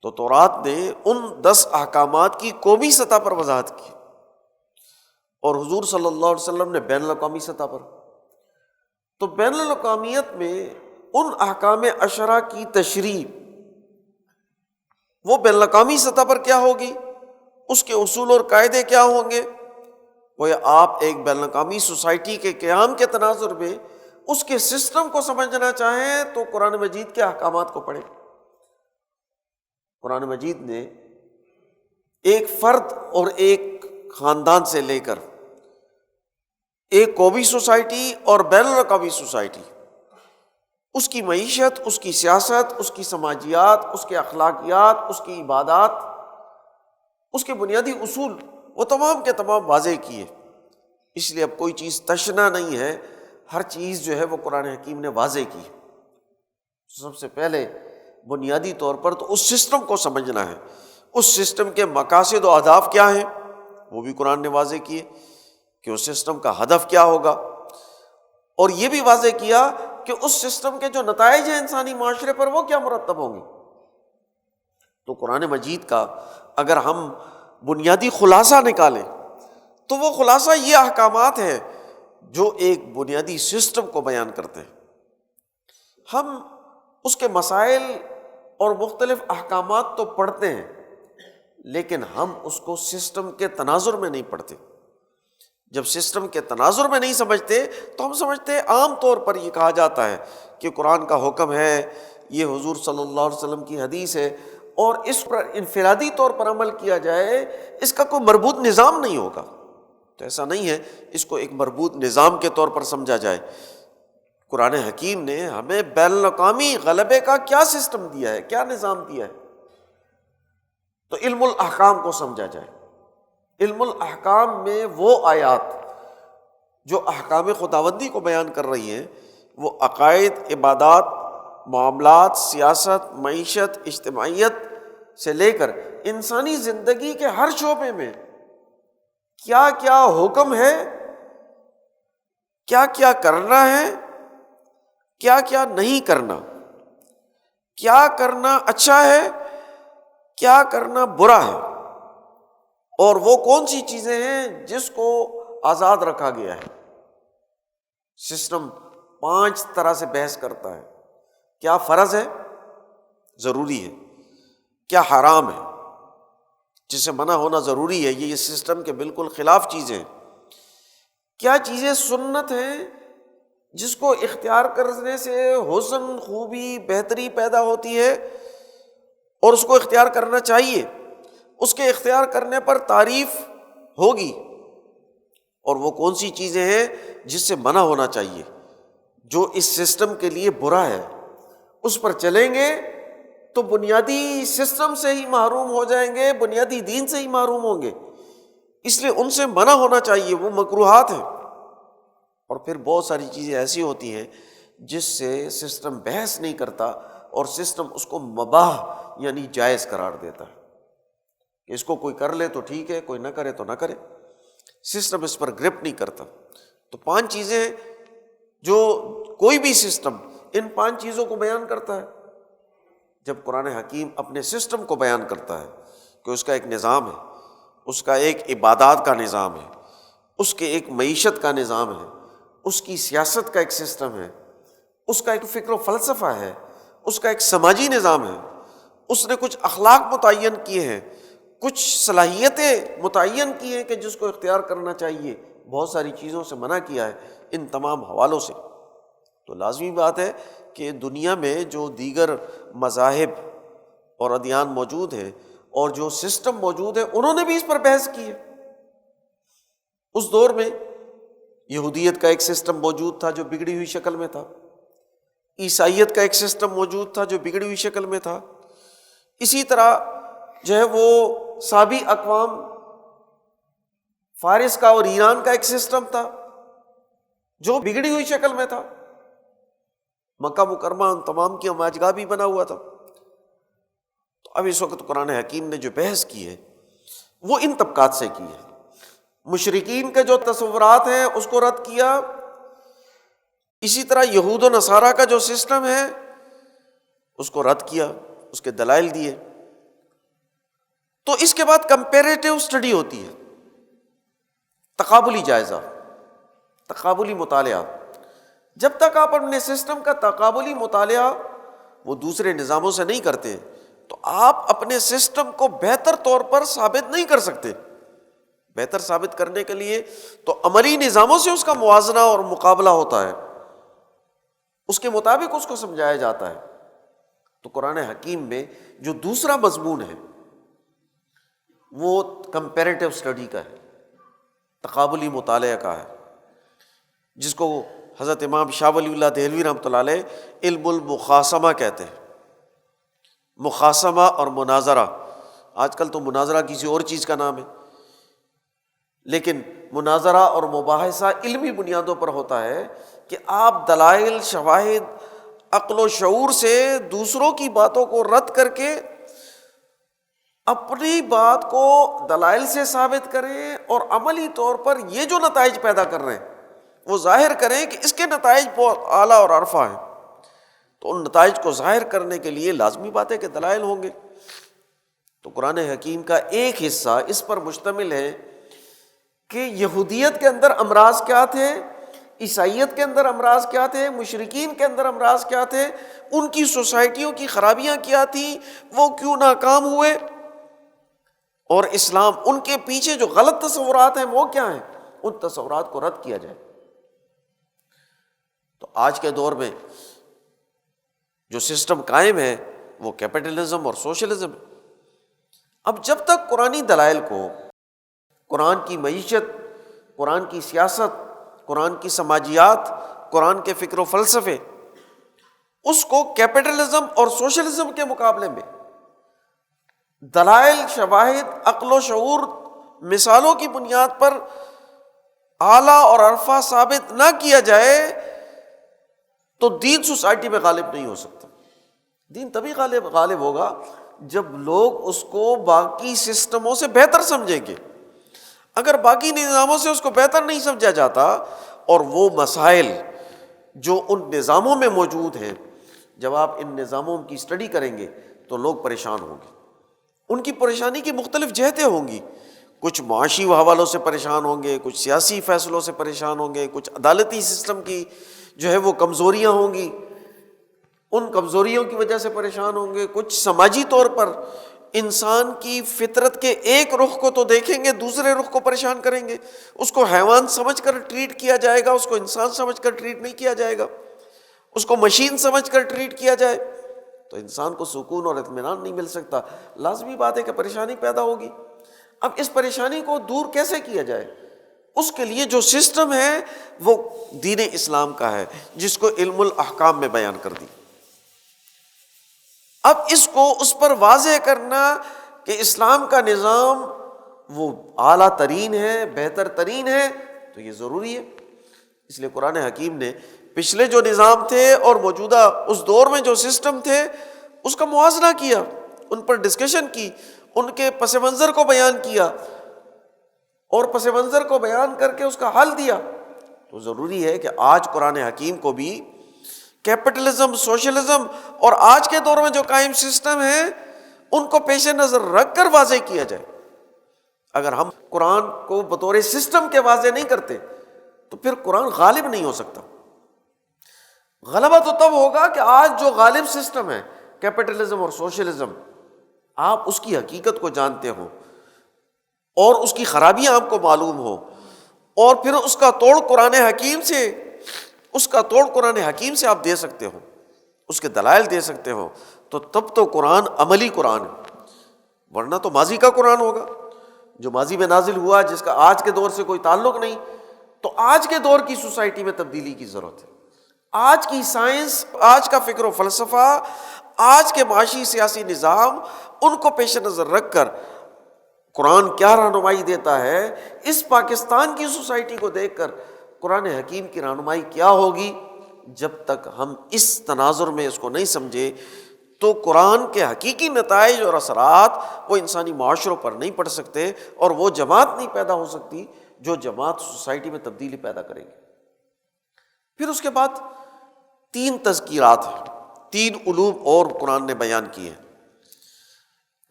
[SPEAKER 1] تو تورات نے ان 10 احکامات کی قومی سطح پر وضاحت کی اور حضور صلی اللہ علیہ وسلم نے بین الاقوامی سطح پر۔ تو بین الاقوامیت میں ان احکام عشرہ کی تشریح وہ بین الاقوامی سطح پر کیا ہوگی، اس کے اصول اور قاعدے کیا ہوں گے، وہ آپ ایک بین الاقوامی سوسائٹی کے قیام کے تناظر میں اس کے سسٹم کو سمجھنا چاہیں تو قرآن مجید کے احکامات کو پڑھیں۔ قرآن مجید نے ایک فرد اور ایک خاندان سے لے کر ایک قومی سوسائٹی اور بین الاقوامی سوسائٹی، اس کی معیشت، اس کی سیاست، اس کی سماجیات، اس کے اخلاقیات، اس کی عبادات، اس کے بنیادی اصول وہ تمام کے تمام واضح کیے۔ اس لیے اب کوئی چیز تشنا نہیں ہے، ہر چیز جو ہے وہ قرآن حکیم نے واضح کی۔ سب سے پہلے بنیادی طور پر تو اس سسٹم کو سمجھنا ہے، اس سسٹم کے مقاصد و اہداف کیا ہیں وہ بھی قرآن نے واضح کیے کہ اس سسٹم کا ہدف کیا ہوگا، اور یہ بھی واضح کیا کہ اس سسٹم کے جو نتائج ہیں انسانی معاشرے پر وہ کیا مرتب ہوں گے۔ تو قرآن مجید کا اگر ہم بنیادی خلاصہ نکالیں تو وہ خلاصہ یہ احکامات ہیں جو ایک بنیادی سسٹم کو بیان کرتے ہیں۔ ہم اس کے مسائل اور مختلف احکامات تو پڑھتے ہیں، لیکن ہم اس کو سسٹم کے تناظر میں نہیں پڑھتے۔ جب سسٹم کے تناظر میں نہیں سمجھتے تو ہم سمجھتے عام طور پر یہ کہا جاتا ہے کہ قرآن کا حکم ہے، یہ حضور صلی اللہ علیہ وسلم کی حدیث ہے، اور اس پر انفرادی طور پر عمل کیا جائے، اس کا کوئی مربوط نظام نہیں ہوگا۔ تو ایسا نہیں ہے، اس کو ایک مربوط نظام کے طور پر سمجھا جائے۔ قرآن حکیم نے ہمیں بین الاقوامی غلبے کا کیا سسٹم دیا ہے، کیا نظام دیا ہے، تو علم الاحکام کو سمجھا جائے۔ علم الاحکام میں وہ آیات جو احکام خداوندی کو بیان کر رہی ہیں، وہ عقائد، عبادات، معاملات، سیاست، معیشت، اجتماعیت سے لے کر انسانی زندگی کے ہر شعبے میں کیا کیا حکم ہے، کیا کیا کرنا ہے، کیا کیا نہیں کرنا، کیا کرنا اچھا ہے، کیا کرنا برا ہے، اور وہ کون سی چیزیں ہیں جس کو آزاد رکھا گیا ہے۔ سسٹم 5 طرح سے بحث کرتا ہے۔ کیا فرض ہے، ضروری ہے، کیا حرام ہے، جسے منع ہونا ضروری ہے، یہ سسٹم کے بالکل خلاف چیزیں ہیں، کیا چیزیں سنت ہیں جس کو اختیار کرنے سے حسن، خوبی، بہتری پیدا ہوتی ہے اور اس کو اختیار کرنا چاہیے، اس کے اختیار کرنے پر تعریف ہوگی، اور وہ کون سی چیزیں ہیں جس سے منع ہونا چاہیے، جو اس سسٹم کے لیے برا ہے، اس پر چلیں گے تو بنیادی سسٹم سے ہی محروم ہو جائیں گے، بنیادی دین سے ہی محروم ہوں گے، اس لیے ان سے منع ہونا چاہیے، وہ مکروہات ہیں۔ اور پھر بہت ساری چیزیں ایسی ہوتی ہیں جس سے سسٹم بحث نہیں کرتا اور سسٹم اس کو مباح یعنی جائز قرار دیتا ہے کہ اس کو کوئی کر لے تو ٹھیک ہے، کوئی نہ کرے تو نہ کرے، سسٹم اس پر گرپ نہیں کرتا۔ تو 5 چیزیں جو کوئی بھی سسٹم ان 5 چیزوں کو بیان کرتا ہے۔ جب قرآن حکیم اپنے سسٹم کو بیان کرتا ہے کہ اس کا ایک نظام ہے، اس کا ایک عبادات کا نظام ہے، اس کے ایک معیشت کا نظام ہے، اس کی سیاست کا ایک سسٹم ہے، اس کا ایک فکر و فلسفہ ہے، اس کا ایک سماجی نظام ہے، اس نے کچھ اخلاق متعین کیے ہیں، کچھ صلاحیتیں متعین کی ہیں کہ جس کو اختیار کرنا چاہیے، بہت ساری چیزوں سے منع کیا ہے ان تمام حوالوں سے۔ تو لازمی بات ہے کہ دنیا میں جو دیگر مذاہب اور ادیان موجود ہیں اور جو سسٹم موجود ہے، انہوں نے بھی اس پر بحث کی ہے۔ اس دور میں یہودیت کا ایک سسٹم موجود تھا جو بگڑی ہوئی شکل میں تھا، عیسائیت کا ایک سسٹم موجود تھا جو بگڑی ہوئی شکل میں تھا، اسی طرح جو ہے وہ سابی اقوام فارس کا اور ایران کا ایک سسٹم تھا جو بگڑی ہوئی شکل میں تھا، مکہ مکرمہ ان تمام کی ہماجگاہ بھی بنا ہوا تھا۔ تو اب اس وقت قرآن حکیم نے جو بحث کی ہے وہ ان طبقات سے کی ہے۔ مشرکین کے جو تصورات ہیں اس کو رد کیا، اسی طرح یہود و نصارہ کا جو سسٹم ہے اس کو رد کیا، اس کے دلائل دیے۔ تو اس کے بعد کمپیریٹیو سٹڈی ہوتی ہے، تقابلی جائزہ، تقابلی مطالعہ۔ جب تک آپ اپنے سسٹم کا تقابلی مطالعہ وہ دوسرے نظاموں سے نہیں کرتے تو آپ اپنے سسٹم کو بہتر طور پر ثابت نہیں کر سکتے۔ بہتر ثابت کرنے کے لیے تو عملی نظاموں سے اس کا موازنہ اور مقابلہ ہوتا ہے، اس کے مطابق اس کو سمجھایا جاتا ہے۔ تو قرآن حکیم میں جو دوسرا مضمون ہے وہ کمپیریٹیو سٹڈی کا ہے، تقابلی مطالعہ کا ہے، جس کو حضرت امام شاہ ولی اللہ دہلوی رحمۃ اللہ علیہ علم المخاصمہ کہتے ہیں۔ مخاصمہ اور مناظرہ، آج کل تو مناظرہ کسی اور چیز کا نام ہے، لیکن مناظرہ اور مباحثہ علمی بنیادوں پر ہوتا ہے کہ آپ دلائل، شواہد، عقل و شعور سے دوسروں کی باتوں کو رد کر کے اپنی بات کو دلائل سے ثابت کریں اور عملی طور پر یہ جو نتائج پیدا کر رہے ہیں وہ ظاہر کریں کہ اس کے نتائج بہت اعلیٰ اور عرفہ ہیں۔ تو ان نتائج کو ظاہر کرنے کے لیے لازمی بات ہے کہ دلائل ہوں گے۔ تو قرآن حکیم کا ایک حصہ اس پر مشتمل ہے کہ یہودیت کے اندر امراض کیا تھے، عیسائیت کے اندر امراض کیا تھے، مشرکین کے اندر امراض کیا تھے، ان کی سوسائٹیوں کی خرابیاں کیا تھیں، وہ کیوں ناکام ہوئے، اور اسلام ان کے پیچھے جو غلط تصورات ہیں وہ کیا ہیں، ان تصورات کو رد کیا جائے۔ تو آج کے دور میں جو سسٹم قائم ہے وہ کیپٹلزم اور سوشلزم ہے۔ اب جب تک قرآنی دلائل کو، قرآن کی معیشت، قرآن کی سیاست، قرآن کی سماجیات، قرآن کے فکر و فلسفے، اس کو کیپٹلزم اور سوشلزم کے مقابلے میں دلائل، شواہد، عقل و شعور، مثالوں کی بنیاد پر اعلیٰ اور عرفہ ثابت نہ کیا جائے تو دین سوسائٹی میں غالب نہیں ہو سکتا۔ دین تبھی غالب ہوگا جب لوگ اس کو باقی سسٹموں سے بہتر سمجھیں گے۔ اگر باقی نظاموں سے اس کو بہتر نہیں سمجھا جاتا اور وہ مسائل جو ان نظاموں میں موجود ہیں، جب آپ ان نظاموں کی اسٹڈی کریں گے تو لوگ پریشان ہوں گے۔ ان کی پریشانی کی مختلف جہتیں ہوں گی، کچھ معاشی حوالوں سے پریشان ہوں گے، کچھ سیاسی فیصلوں سے پریشان ہوں گے، کچھ عدالتی سسٹم کی جو ہے وہ کمزوریاں ہوں گی، ان کمزوریوں کی وجہ سے پریشان ہوں گے، کچھ سماجی طور پر انسان کی فطرت کے ایک رخ کو تو دیکھیں گے، دوسرے رخ کو پریشان کریں گے۔ اس کو حیوان سمجھ کر ٹریٹ کیا جائے گا، اس کو انسان سمجھ کر ٹریٹ نہیں کیا جائے گا، اس کو مشین سمجھ کر ٹریٹ کیا جائے تو انسان کو سکون اور اطمینان نہیں مل سکتا۔ لازمی بات ہے کہ پریشانی پیدا ہوگی۔ اب اس پریشانی کو دور کیسے کیا جائے؟ اس کے لیے جو سسٹم ہے وہ دین اسلام کا ہے، جس کو علم الاحکام میں بیان کر دی۔ اب اس کو اس پر واضح کرنا کہ اسلام کا نظام وہ اعلیٰ ترین ہے، بہتر ترین ہے، تو یہ ضروری ہے۔ اس لیے قرآن حکیم نے پچھلے جو نظام تھے اور موجودہ اس دور میں جو سسٹم تھے اس کا موازنہ کیا، ان پر ڈسکشن کی، ان کے پس منظر کو بیان کیا اور پس منظر کو بیان کر کے اس کا حل دیا۔ تو ضروری ہے کہ آج قرآن حکیم کو بھی کیپٹلزم، سوشلزم اور آج کے دور میں جو قائم سسٹم ہے ان کو پیش نظر رکھ کر واضح کیا جائے۔ اگر ہم قرآن کو بطور سسٹم کے واضح نہیں کرتے تو پھر قرآن غالب نہیں ہو سکتا۔ غلبہ تو تب ہوگا کہ آج جو غالب سسٹم ہے کیپٹلزم اور سوشلزم، آپ اس کی حقیقت کو جانتے ہو اور اس کی خرابیاں آپ کو معلوم ہو، اور پھر اس کا توڑ قرآن حکیم سے آپ دے سکتے ہو، اس کے دلائل دے سکتے ہو، تو تب تو قرآن عملی قرآن ہے، ورنہ تو ماضی کا قرآن ہوگا جو ماضی میں نازل ہوا، جس کا آج کے دور سے کوئی تعلق نہیں۔ تو آج کے دور کی سوسائٹی میں تبدیلی کی ضرورت ہے۔ آج کی سائنس، آج کا فکر و فلسفہ، آج کے معاشی سیاسی نظام، ان کو پیش نظر رکھ کر قرآن کیا رہنمائی دیتا ہے، اس پاکستان کی سوسائٹی کو دیکھ کر قرآن حکیم کی رہنمائی کیا ہوگی، جب تک ہم اس تناظر میں اس کو نہیں سمجھے تو قرآن کے حقیقی نتائج اور اثرات وہ انسانی معاشروں پر نہیں پڑ سکتے، اور وہ جماعت نہیں پیدا ہو سکتی جو جماعت سوسائٹی میں تبدیلی پیدا کرے گی۔ پھر اس کے بعد 3 تذکیرات ہیں، 3 علوم اور قرآن نے بیان کیے ہیں۔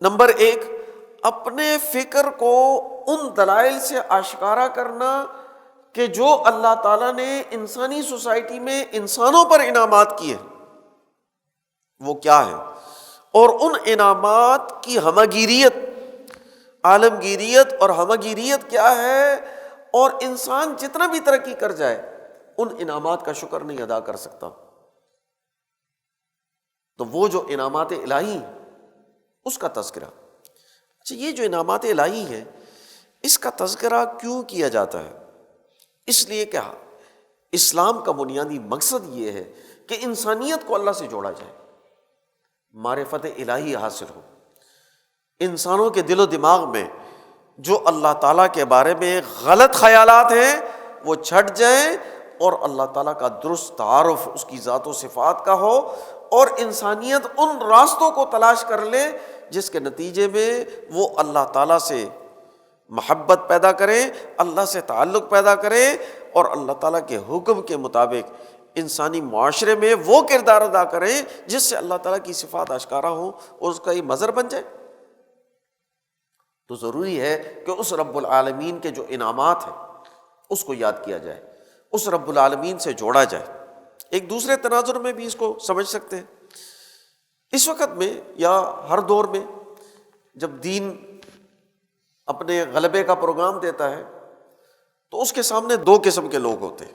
[SPEAKER 1] نمبر 1، اپنے فکر کو ان دلائل سے آشکارا کرنا کہ جو اللہ تعالیٰ نے انسانی سوسائٹی میں انسانوں پر انعامات کیے وہ کیا ہے، اور ان انعامات کی ہمگیریت، عالمگیریت اور ہمگیریت کیا ہے، اور انسان جتنا بھی ترقی کر جائے ان انعامات کا شکر نہیں ادا کر سکتا۔ تو وہ جو انعامات الہی ہیں اس کا تذکرہ۔ اچھا، یہ جو انعامات الہی ہیں اس کا تذکرہ کیوں کیا جاتا ہے؟ اس لیے کہ اسلام کا بنیادی مقصد یہ ہے کہ انسانیت کو اللہ سے جوڑا جائے، معرفت الہی حاصل ہو، انسانوں کے دل و دماغ میں جو اللہ تعالیٰ کے بارے میں غلط خیالات ہیں وہ چھٹ جائیں، اور اللہ تعالیٰ کا درست تعارف اس کی ذات و صفات کا ہو، اور انسانیت ان راستوں کو تلاش کر لے جس کے نتیجے میں وہ اللہ تعالیٰ سے محبت پیدا کرے، اللہ سے تعلق پیدا کرے، اور اللہ تعالیٰ کے حکم کے مطابق انسانی معاشرے میں وہ کردار ادا کریں جس سے اللہ تعالیٰ کی صفات آشکارا ہوں اور اس کا یہ مظہر بن جائے۔ تو ضروری ہے کہ اس رب العالمین کے جو انعامات ہیں اس کو یاد کیا جائے، اس رب العالمین سے جوڑا جائے۔ ایک دوسرے تناظر میں بھی اس کو سمجھ سکتے ہیں۔ اس وقت میں یا ہر دور میں جب دین اپنے غلبے کا پروگرام دیتا ہے تو اس کے سامنے دو قسم کے لوگ ہوتے ہیں.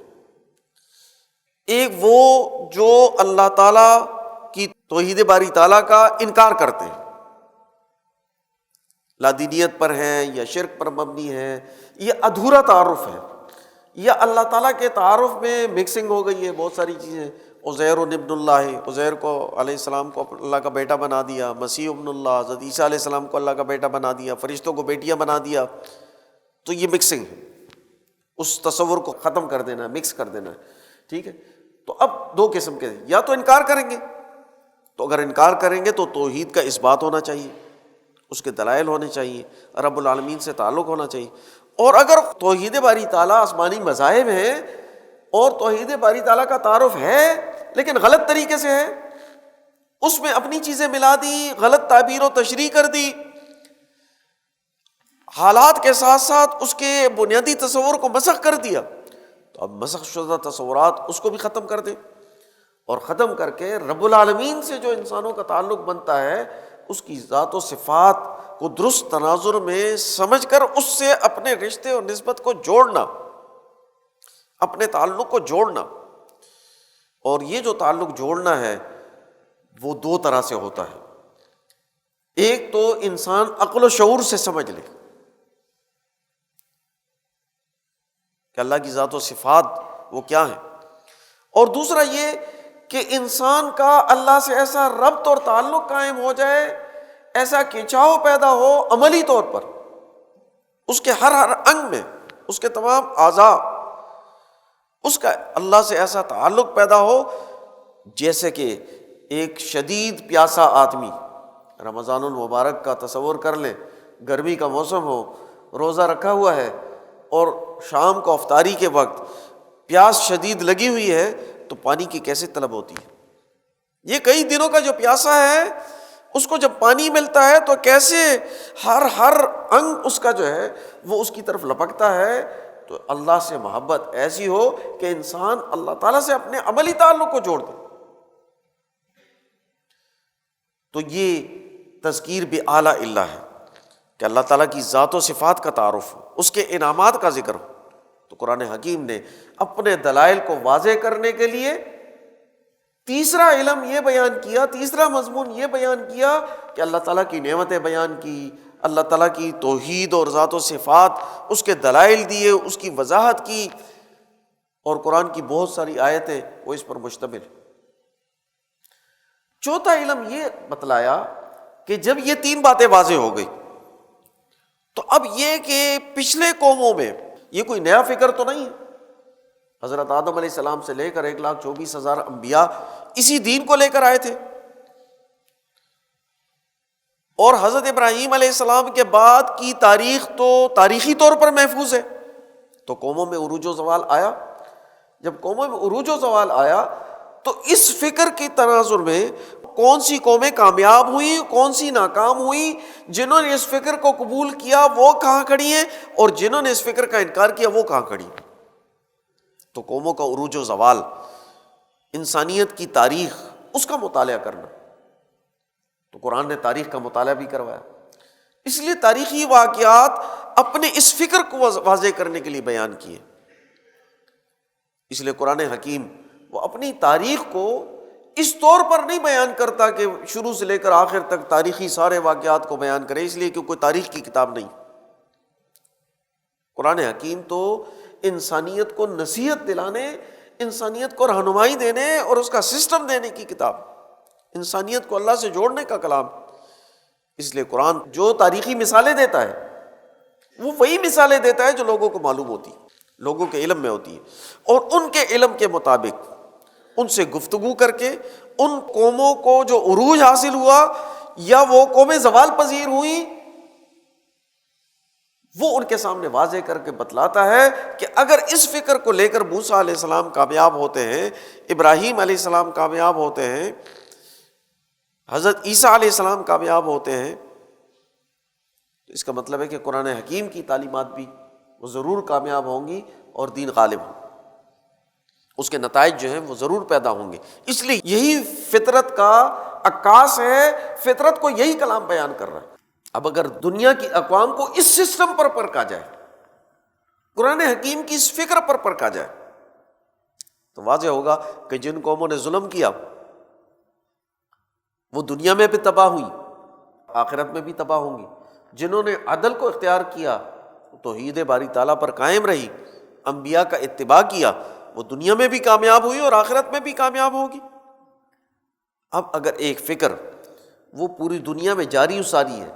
[SPEAKER 1] ایک وہ جو اللہ تعالیٰ کی توحید باری تعالیٰ کا انکار کرتے ہیں، لادینیت پر ہیں یا شرک پر مبنی ہیں، یہ ادھورا تعارف ہے، یا اللہ تعالیٰ کے تعارف میں مکسنگ ہو گئی ہے بہت ساری چیزیں. عزیر ابن اللہ، عزیر کو علیہ السلام کو اللہ کا بیٹا بنا دیا، مسیح ابن اللہ، حضرت عیسیٰ علیہ السلام کو اللہ کا بیٹا بنا دیا، فرشتوں کو بیٹیاں بنا دیا. تو یہ مکسنگ ہے، اس تصور کو ختم کر دینا ہے، مکس کر دینا ہے. ٹھیک ہے. تو اب دو قسم کے، یا تو انکار کریں گے، تو اگر انکار کریں گے تو توحید کا اثبات ہونا چاہیے، اس کے دلائل ہونے چاہیے، رب العالمین سے تعلق ہونا چاہیے. اور اگر توحید باری تعالیٰ آسمانی مذاہب ہیں اور توحید باری تعالیٰ کا تعارف ہے لیکن غلط طریقے سے ہے، اس میں اپنی چیزیں ملا دی، غلط تعبیر و تشریح کر دی، حالات کے ساتھ ساتھ اس کے بنیادی تصور کو مسخ کر دیا، تو اب مسخ شدہ تصورات اس کو بھی ختم کر دیں، اور ختم کر کے رب العالمین سے جو انسانوں کا تعلق بنتا ہے اس کی ذات و صفات کو درست تناظر میں سمجھ کر اس سے اپنے رشتے اور نسبت کو جوڑنا، اپنے تعلق کو جوڑنا. اور یہ جو تعلق جوڑنا ہے وہ دو طرح سے ہوتا ہے. ایک تو انسان عقل و شعور سے سمجھ لے کہ اللہ کی ذات و صفات وہ کیا ہیں، اور دوسرا یہ کہ انسان کا اللہ سے ایسا ربط اور تعلق قائم ہو جائے، ایسا کھنچاؤ پیدا ہو عملی طور پر اس کے ہر انگ میں، اس کے تمام اعضاء، اس کا اللہ سے ایسا تعلق پیدا ہو جیسے کہ ایک شدید پیاسا آدمی، رمضان المبارک کا تصور کر لیں، گرمی کا موسم ہو، روزہ رکھا ہوا ہے اور شام کو افطاری کے وقت پیاس شدید لگی ہوئی ہے، تو پانی کی کیسے طلب ہوتی ہے. یہ کئی دنوں کا جو پیاسا ہے اس کو جب پانی ملتا ہے تو کیسے ہر انگ اس کا جو ہے وہ اس کی طرف لپکتا ہے. تو اللہ سے محبت ایسی ہو کہ انسان اللہ تعالیٰ سے اپنے عملی تعلق کو جوڑ دے. تو یہ تذکیر بِآلاء اللہ ہے کہ اللہ تعالیٰ کی ذات و صفات کا تعارف ہو، اس کے انعامات کا ذکر ہو. تو قرآن حکیم نے اپنے دلائل کو واضح کرنے کے لیے تیسرا علم یہ بیان کیا، تیسرا مضمون یہ بیان کیا کہ اللہ تعالیٰ کی نعمتیں بیان کی، اللہ تعالیٰ کی توحید اور ذات و صفات، اس کے دلائل دیے، اس کی وضاحت کی، اور قرآن کی بہت ساری آیتیں وہ اس پر مشتمل. چوتھا علم یہ بتلایا کہ جب یہ تین باتیں واضح ہو گئی تو اب یہ کہ پچھلے قوموں میں یہ کوئی نیا فکر تو نہیں ہے. حضرت آدم علیہ السلام سے لے کر 1,24,000 انبیاء اسی دین کو لے کر آئے تھے، اور حضرت ابراہیم علیہ السلام کے بعد کی تاریخ تو تاریخی طور پر محفوظ ہے. تو قوموں میں عروج و زوال آیا. جب قوموں میں عروج و زوال آیا تو اس فکر کی تناظر میں کون سی قومیں کامیاب ہوئی، کون سی ناکام ہوئی، جنہوں نے اس فکر کو قبول کیا وہ کہاں کھڑی ہیں، اور جنہوں نے اس فکر کا انکار کیا وہ کہاں کھڑی ہیں. تو قوموں کا عروج و زوال، انسانیت کی تاریخ، اس کا مطالعہ کرنا. تو قرآن نے تاریخ کا مطالعہ بھی کروایا. اس لیے تاریخی واقعات اپنے اس فکر کو واضح کرنے کے لیے بیان کیے. اس لیے قرآن حکیم وہ اپنی تاریخ کو اس طور پر نہیں بیان کرتا کہ شروع سے لے کر آخر تک تاریخی سارے واقعات کو بیان کرے، اس لیے کہ کوئی تاریخ کی کتاب نہیں. قرآن حکیم تو انسانیت کو نصیحت دلانے، انسانیت کو رہنمائی دینے اور اس کا سسٹم دینے کی کتاب، انسانیت کو اللہ سے جوڑنے کا کلام. اس لیے قرآن جو تاریخی مثالیں دیتا ہے وہ وہی مثالیں دیتا ہے جو لوگوں کو معلوم ہوتی ہے، لوگوں کے علم میں ہوتی ہے، اور ان کے علم کے مطابق ان سے گفتگو کر کے ان قوموں کو جو عروج حاصل ہوا یا وہ قومیں زوال پذیر ہوئیں وہ ان کے سامنے واضح کر کے بتلاتا ہے کہ اگر اس فکر کو لے کر موسیٰ علیہ السلام کامیاب ہوتے ہیں، ابراہیم علیہ السلام کامیاب ہوتے ہیں، حضرت عیسیٰ علیہ السلام کامیاب ہوتے ہیں، تو اس کا مطلب ہے کہ قرآن حکیم کی تعلیمات بھی وہ ضرور کامیاب ہوں گی اور دین غالب ہوں، اس کے نتائج جو ہیں وہ ضرور پیدا ہوں گے. اس لیے یہی فطرت کا عکاس ہے، فطرت کو یہی کلام بیان کر رہا ہے. اب اگر دنیا کی اقوام کو اس سسٹم پر پرکھا جائے قرآن حکیم کی اس فکر پر پرکھا جائے تو واضح ہوگا کہ جن قوموں نے ظلم کیا وہ دنیا میں بھی تباہ ہوئی، آخرت میں بھی تباہ ہوں گی۔ جنہوں نے عدل کو اختیار کیا، توحید باری تعالیٰ پر قائم رہی، انبیاء کا اتباع کیا، وہ دنیا میں بھی کامیاب ہوئی اور آخرت میں بھی کامیاب ہوگی۔ اب اگر ایک فکر وہ پوری دنیا میں جاری و ساری ہے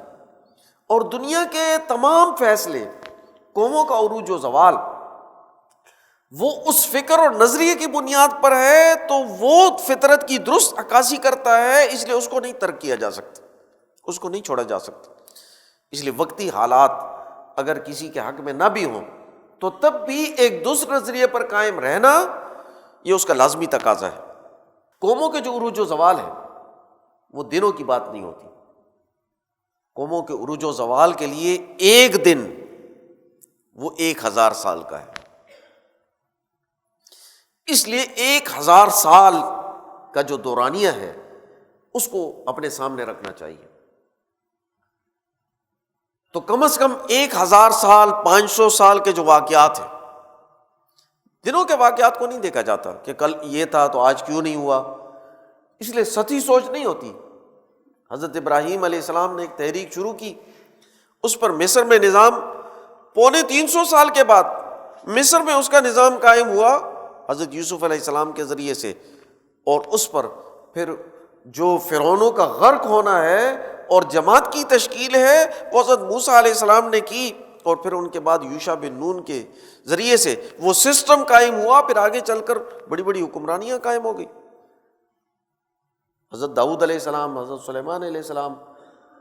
[SPEAKER 1] اور دنیا کے تمام فیصلے، قوموں کا عروج و زوال، وہ اس فکر اور نظریے کی بنیاد پر ہے تو وہ فطرت کی درست عکاسی کرتا ہے، اس لیے اس کو نہیں ترک کیا جا سکتا، اس کو نہیں چھوڑا جا سکتا۔ اس لیے وقتی حالات اگر کسی کے حق میں نہ بھی ہوں تو تب بھی ایک دوسرے نظریے پر قائم رہنا یہ اس کا لازمی تقاضا ہے۔ قوموں کے جو عروج و زوال ہے وہ دنوں کی بات نہیں ہوتی، قوموں کے عروج و زوال کے لیے ایک دن وہ 1000 سال کا ہے۔ اس لیے 1000 سال کا جو دورانیہ ہے اس کو اپنے سامنے رکھنا چاہیے۔ تو کم از کم 1000 سال 500 سال کے جو واقعات ہیں، دنوں کے واقعات کو نہیں دیکھا جاتا کہ کل یہ تھا تو آج کیوں نہیں ہوا، اس لیے سطحی سوچ نہیں ہوتی۔ حضرت ابراہیم علیہ السلام نے ایک تحریک شروع کی، اس پر مصر میں نظام 350 سال کے بعد مصر میں اس کا نظام قائم ہوا حضرت یوسف علیہ السلام کے ذریعے سے، اور اس پر پھر جو فرعونوں کا غرق ہونا ہے اور جماعت کی تشکیل ہے وہ حضرت موسیٰ علیہ السلام نے کی، اور پھر ان کے بعد یوشع بن نون کے ذریعے سے وہ سسٹم قائم ہوا، پھر آگے چل کر بڑی بڑی حکمرانیاں قائم ہو گئی۔ حضرت داؤد علیہ السلام، حضرت سلیمان علیہ السلام،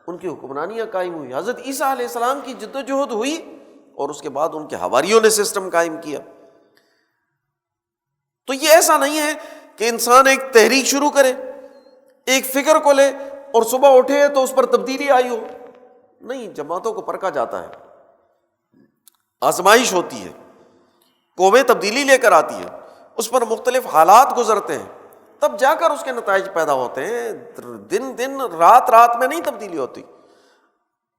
[SPEAKER 1] ان کی حکمرانیاں قائم ہوئی۔ حضرت عیسیٰ علیہ السلام کی جد و جہد ہوئی اور اس کے بعد ان کے حواریوں نے سسٹم قائم کیا۔ تو یہ ایسا نہیں ہے کہ انسان ایک تحریک شروع کرے، ایک فکر کو لے اور صبح اٹھے تو اس پر تبدیلی آئی ہو، نہیں، جماعتوں کو پرکھا جاتا ہے، آزمائش ہوتی ہے، قومیں تبدیلی لے کر آتی ہے، اس پر مختلف حالات گزرتے ہیں، تب جا کر اس کے نتائج پیدا ہوتے ہیں۔ دن رات میں نہیں تبدیلی ہوتی۔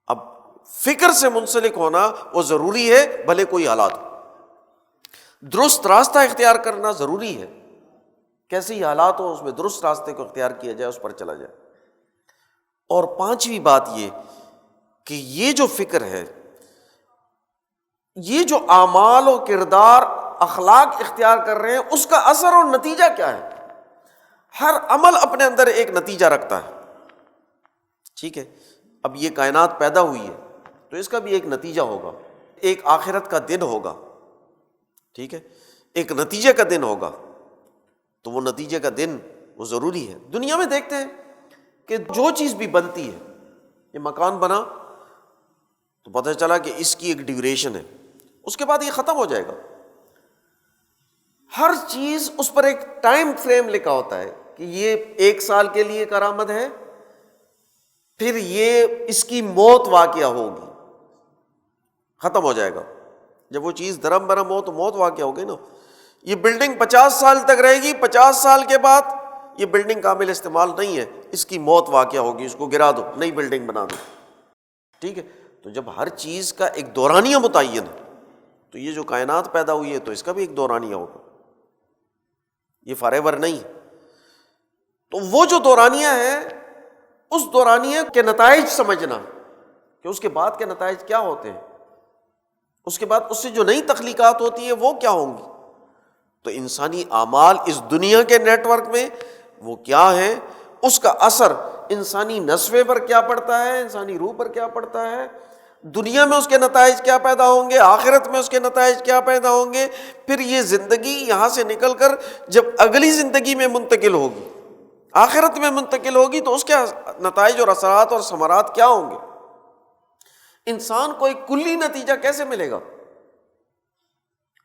[SPEAKER 1] اب فکر سے منسلک ہونا وہ ضروری ہے، بھلے کوئی حالات ہو۔ درست راستہ اختیار کرنا ضروری ہے، کیسے ہی حالات ہو اس میں درست راستے کو اختیار کیا جائے، اس پر چلا جائے۔ اور 5ویں بات یہ کہ یہ جو فکر ہے، یہ جو اعمال و کردار اخلاق اختیار کر رہے ہیں، اس کا اثر اور نتیجہ کیا ہے؟ ہر عمل اپنے اندر ایک نتیجہ رکھتا ہے، ٹھیک ہے؟ اب یہ کائنات پیدا ہوئی ہے تو اس کا بھی ایک نتیجہ ہوگا، ایک آخرت کا دن ہوگا، ٹھیک ہے؟ ایک نتیجے کا دن ہوگا، تو وہ نتیجے کا دن وہ ضروری ہے۔ دنیا میں دیکھتے ہیں کہ جو چیز بھی بنتی ہے، یہ مکان بنا تو پتہ چلا کہ اس کی ایک ڈیوریشن ہے، اس کے بعد یہ ختم ہو جائے گا۔ ہر چیز اس پر ایک ٹائم فریم لکھا ہوتا ہے کہ یہ 1 سال کے لیے کارآمد ہے، پھر یہ اس کی موت واقعہ ہوگی، ختم ہو جائے گا۔ جب وہ چیز درم برم ہو تو موت واقعہ ہوگی نا۔ یہ بلڈنگ 50 سال تک رہے گی، 50 سال کے بعد یہ بلڈنگ قابل استعمال نہیں ہے، اس کی موت واقعہ ہوگی، اس کو گرا دو، نئی بلڈنگ بنا دو، ٹھیک ہے؟ تو جب ہر چیز کا ایک دورانیہ متعین ہے تو یہ جو کائنات پیدا ہوئی ہے تو اس کا بھی ایک دورانیہ ہوگا، یہ فار ایور نہیں۔ تو وہ جو دورانیہ ہے، اس دورانیہ کے نتائج سمجھنا کہ اس کے بعد کے نتائج کیا ہوتے ہیں، اس کے بعد اس سے جو نئی تخلیقات ہوتی ہیں وہ کیا ہوں گی۔ تو انسانی اعمال اس دنیا کے نیٹ ورک میں وہ کیا ہیں، اس کا اثر انسانی نسوے پر کیا پڑتا ہے، انسانی روح پر کیا پڑتا ہے، دنیا میں اس کے نتائج کیا پیدا ہوں گے، آخرت میں اس کے نتائج کیا پیدا ہوں گے، پھر یہ زندگی یہاں سے نکل کر جب اگلی زندگی میں منتقل ہوگی، آخرت میں منتقل ہوگی، تو اس کے نتائج اور اثرات اور ثمرات کیا ہوں گے۔ انسان کو ایک کلی نتیجہ کیسے ملے گا؟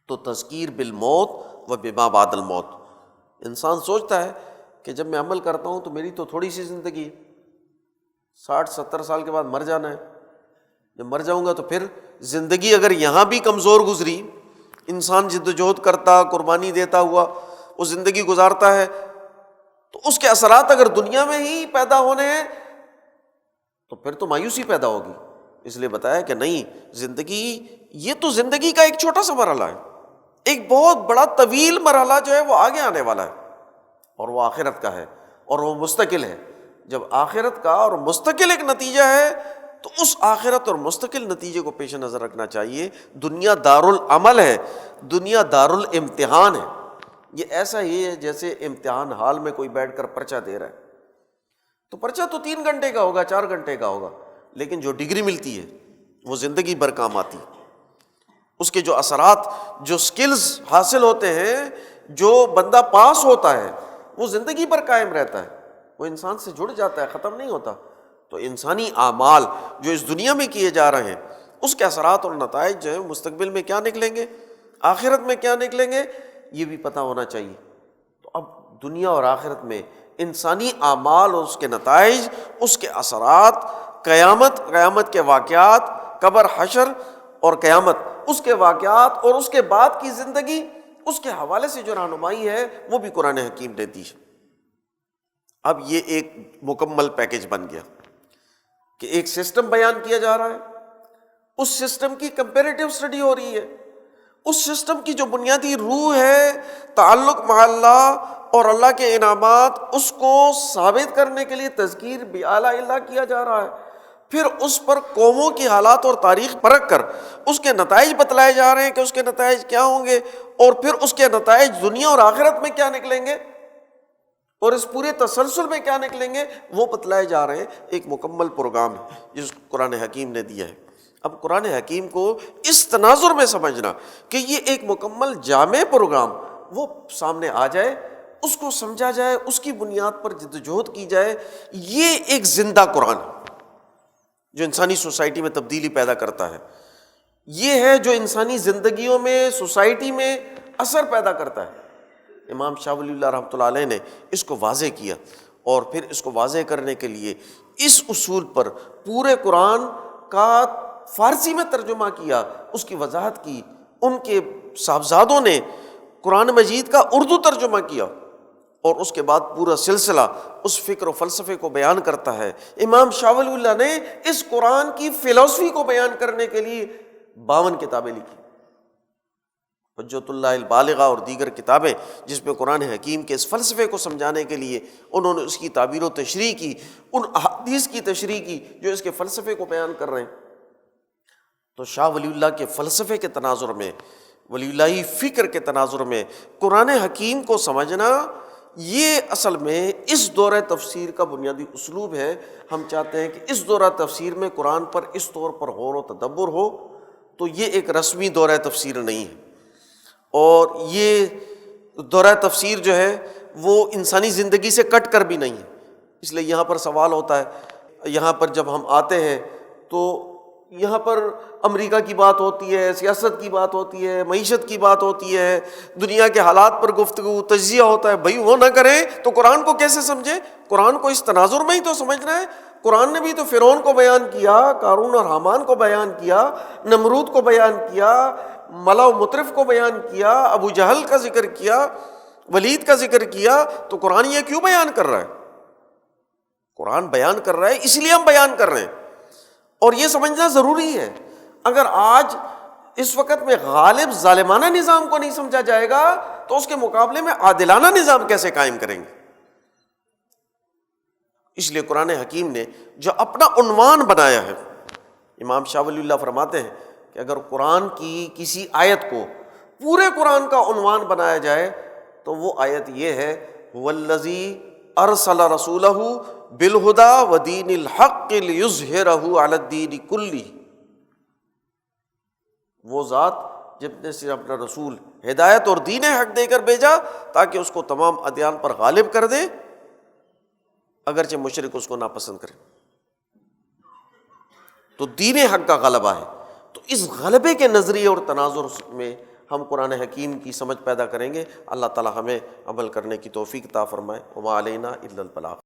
[SPEAKER 1] تو تذکیر بالموت و بما بعد الموت۔ انسان سوچتا ہے کہ جب میں عمل کرتا ہوں تو میری تو تھوڑی سی زندگی ہے، 60-70 سال کے بعد مر جانا ہے، جب مر جاؤں گا تو پھر زندگی اگر یہاں بھی کمزور گزری، انسان جدوجہد کرتا، قربانی دیتا ہوا وہ زندگی گزارتا ہے، تو اس کے اثرات اگر دنیا میں ہی پیدا ہونے ہیں تو پھر تو مایوسی پیدا ہوگی اس لیے بتایا کہ نہیں، زندگی یہ تو زندگی کا ایک چھوٹا سا مرحلہ ہے، ایک بہت بڑا طویل مرحلہ جو ہے وہ آگے آنے والا ہے، اور وہ آخرت کا ہے، اور وہ مستقل ہے۔ جب آخرت کا اور مستقل ایک نتیجہ ہے تو اس آخرت اور مستقل نتیجے کو پیش نظر رکھنا چاہیے۔ دنیا دارالعمل ہے، دنیا دارالامتحان ہے۔ یہ ایسا ہی ہے جیسے امتحان حال میں کوئی بیٹھ کر پرچہ دے رہا ہے، تو پرچہ تو 3 گھنٹے کا ہوگا، 4 گھنٹے کا ہوگا، لیکن جو ڈگری ملتی ہے وہ زندگی بھر کام آتی، اس کے جو اثرات، جو سکلز حاصل ہوتے ہیں، جو بندہ پاس ہوتا ہے وہ زندگی بھر قائم رہتا ہے، وہ انسان سے جڑ جاتا ہے، ختم نہیں ہوتا۔ تو انسانی اعمال جو اس دنیا میں کیے جا رہے ہیں، اس کے اثرات اور نتائج جو ہیں مستقبل میں کیا نکلیں گے، آخرت میں کیا نکلیں گے، یہ بھی پتہ ہونا چاہیے۔ تو اب دنیا اور آخرت میں انسانی اعمال اور اس کے نتائج، اس کے اثرات، قیامت کے واقعات، قبر، حشر اور قیامت، اس کے واقعات اور اس کے بعد کی زندگی، اس کے حوالے سے جو رہنمائی ہے وہ بھی قرآن حکیم نے دی ہے۔ اب یہ ایک مکمل پیکج بن گیا کہ ایک سسٹم بیان کیا جا رہا ہے، اس سسٹم کی کمپیریٹیو اسٹڈی ہو رہی ہے، اس سسٹم کی جو بنیادی روح ہے تعلق مع اللہ اور اللہ کے انعامات، اس کو ثابت کرنے کے لیے تذکیر بآلاء اللہ کیا جا رہا ہے، پھر اس پر قوموں کی حالات اور تاریخ پرکھ کر اس کے نتائج بتلائے جا رہے ہیں کہ اس کے نتائج کیا ہوں گے، اور پھر اس کے نتائج دنیا اور آخرت میں کیا نکلیں گے، اور اس پورے تسلسل میں کیا نکلیں گے، وہ بتلائے جا رہے ہیں۔ ایک مکمل پروگرام ہے جس کو قرآن حکیم نے دیا ہے۔ اب قرآن حکیم کو اس تناظر میں سمجھنا کہ یہ ایک مکمل جامع پروگرام وہ سامنے آ جائے، اس کو سمجھا جائے، اس کی بنیاد پر جدوجہد کی جائے، یہ ایک زندہ قرآن ہے جو انسانی سوسائٹی میں تبدیلی پیدا کرتا ہے، یہ ہے جو انسانی زندگیوں میں، سوسائٹی میں اثر پیدا کرتا ہے۔ امام شاہ ولی اللہ رحمۃ اللہ علیہ نے اس کو واضح کیا، اور پھر اس کو واضح کرنے کے لیے اس اصول پر پورے قرآن کا فارسی میں ترجمہ کیا، اس کی وضاحت کی۔ ان کے صاحبزادوں نے قرآن مجید کا اردو ترجمہ کیا، اور اس کے بعد پورا سلسلہ اس فکر و فلسفے کو بیان کرتا ہے۔ امام شاہ ولی اللہ نے اس قرآن کی فلسفی کو بیان کرنے کے لیے 52 کتابیں لکھی، حجت اللہ البالغہ اور دیگر کتابیں، جس میں قرآن حکیم کے اس فلسفے کو سمجھانے کے لیے انہوں نے اس کی تعبیر و تشریح کی، ان احادیث کی تشریح کی جو اس کے فلسفے کو بیان کر رہے ہیں۔ تو شاہ ولی اللہ کے فلسفے کے تناظر میں، ولی اللہ فکر کے تناظر میں قرآن حکیم کو سمجھنا، یہ اصل میں اس دورہ تفسیر کا بنیادی اسلوب ہے۔ ہم چاہتے ہیں کہ اس دورہ تفسیر میں قرآن پر اس طور پر غور و تدبر ہو، تو یہ ایک رسمی دورہ تفسیر نہیں ہے، اور یہ دورہ تفسیر جو ہے وہ انسانی زندگی سے کٹ کر بھی نہیں ہے۔ اس لیے یہاں پر سوال ہوتا ہے، یہاں پر جب ہم آتے ہیں تو یہاں پر امریکہ کی بات ہوتی ہے، سیاست کی بات ہوتی ہے، معیشت کی بات ہوتی ہے، دنیا کے حالات پر گفتگو، تجزیہ ہوتا ہے۔ بھائی وہ نہ کریں تو قرآن کو کیسے سمجھیں؟ قرآن کو اس تناظر میں ہی تو سمجھنا ہے۔ قرآن نے بھی تو فرعون کو بیان کیا، قارون اور حامان کو بیان کیا، نمرود کو بیان کیا، ملا و مطرف کو بیان کیا، ابو جہل کا ذکر کیا، ولید کا ذکر کیا۔ تو قرآن یہ کیوں بیان کر رہا ہے؟ قرآن بیان کر رہا ہے اس لیے ہم بیان کر رہے ہیں، اور یہ سمجھنا ضروری ہے۔ اگر آج اس وقت میں غالب ظالمانہ نظام کو نہیں سمجھا جائے گا تو اس کے مقابلے میں عادلانہ نظام کیسے قائم کریں گے؟ اس لیے قرآن حکیم نے جو اپنا عنوان بنایا ہے، امام شاہ ولی اللہ فرماتے ہیں کہ اگر قرآن کی کسی آیت کو پورے قرآن کا عنوان بنایا جائے تو وہ آیت یہ ہے، والذی ارسل رسولہ بالہدی ودین الحق لیظہرہ علی الدین کلہ۔ وہ ذات جس نے اپنا رسول ہدایت اور دین حق دے کر بھیجا تاکہ اس کو تمام ادیان پر غالب کر دے، اگرچہ مشرک اس کو ناپسند کرے۔ تو دین حق کا غلبہ ہے۔ تو اس غلبے کے نظریے اور تناظر میں ہم قرآن حکیم کی سمجھ پیدا کریں گے۔ اللہ تعالی ہمیں عمل کرنے کی توفیق عطا فرمائے۔ وما علینا الا البلاغ۔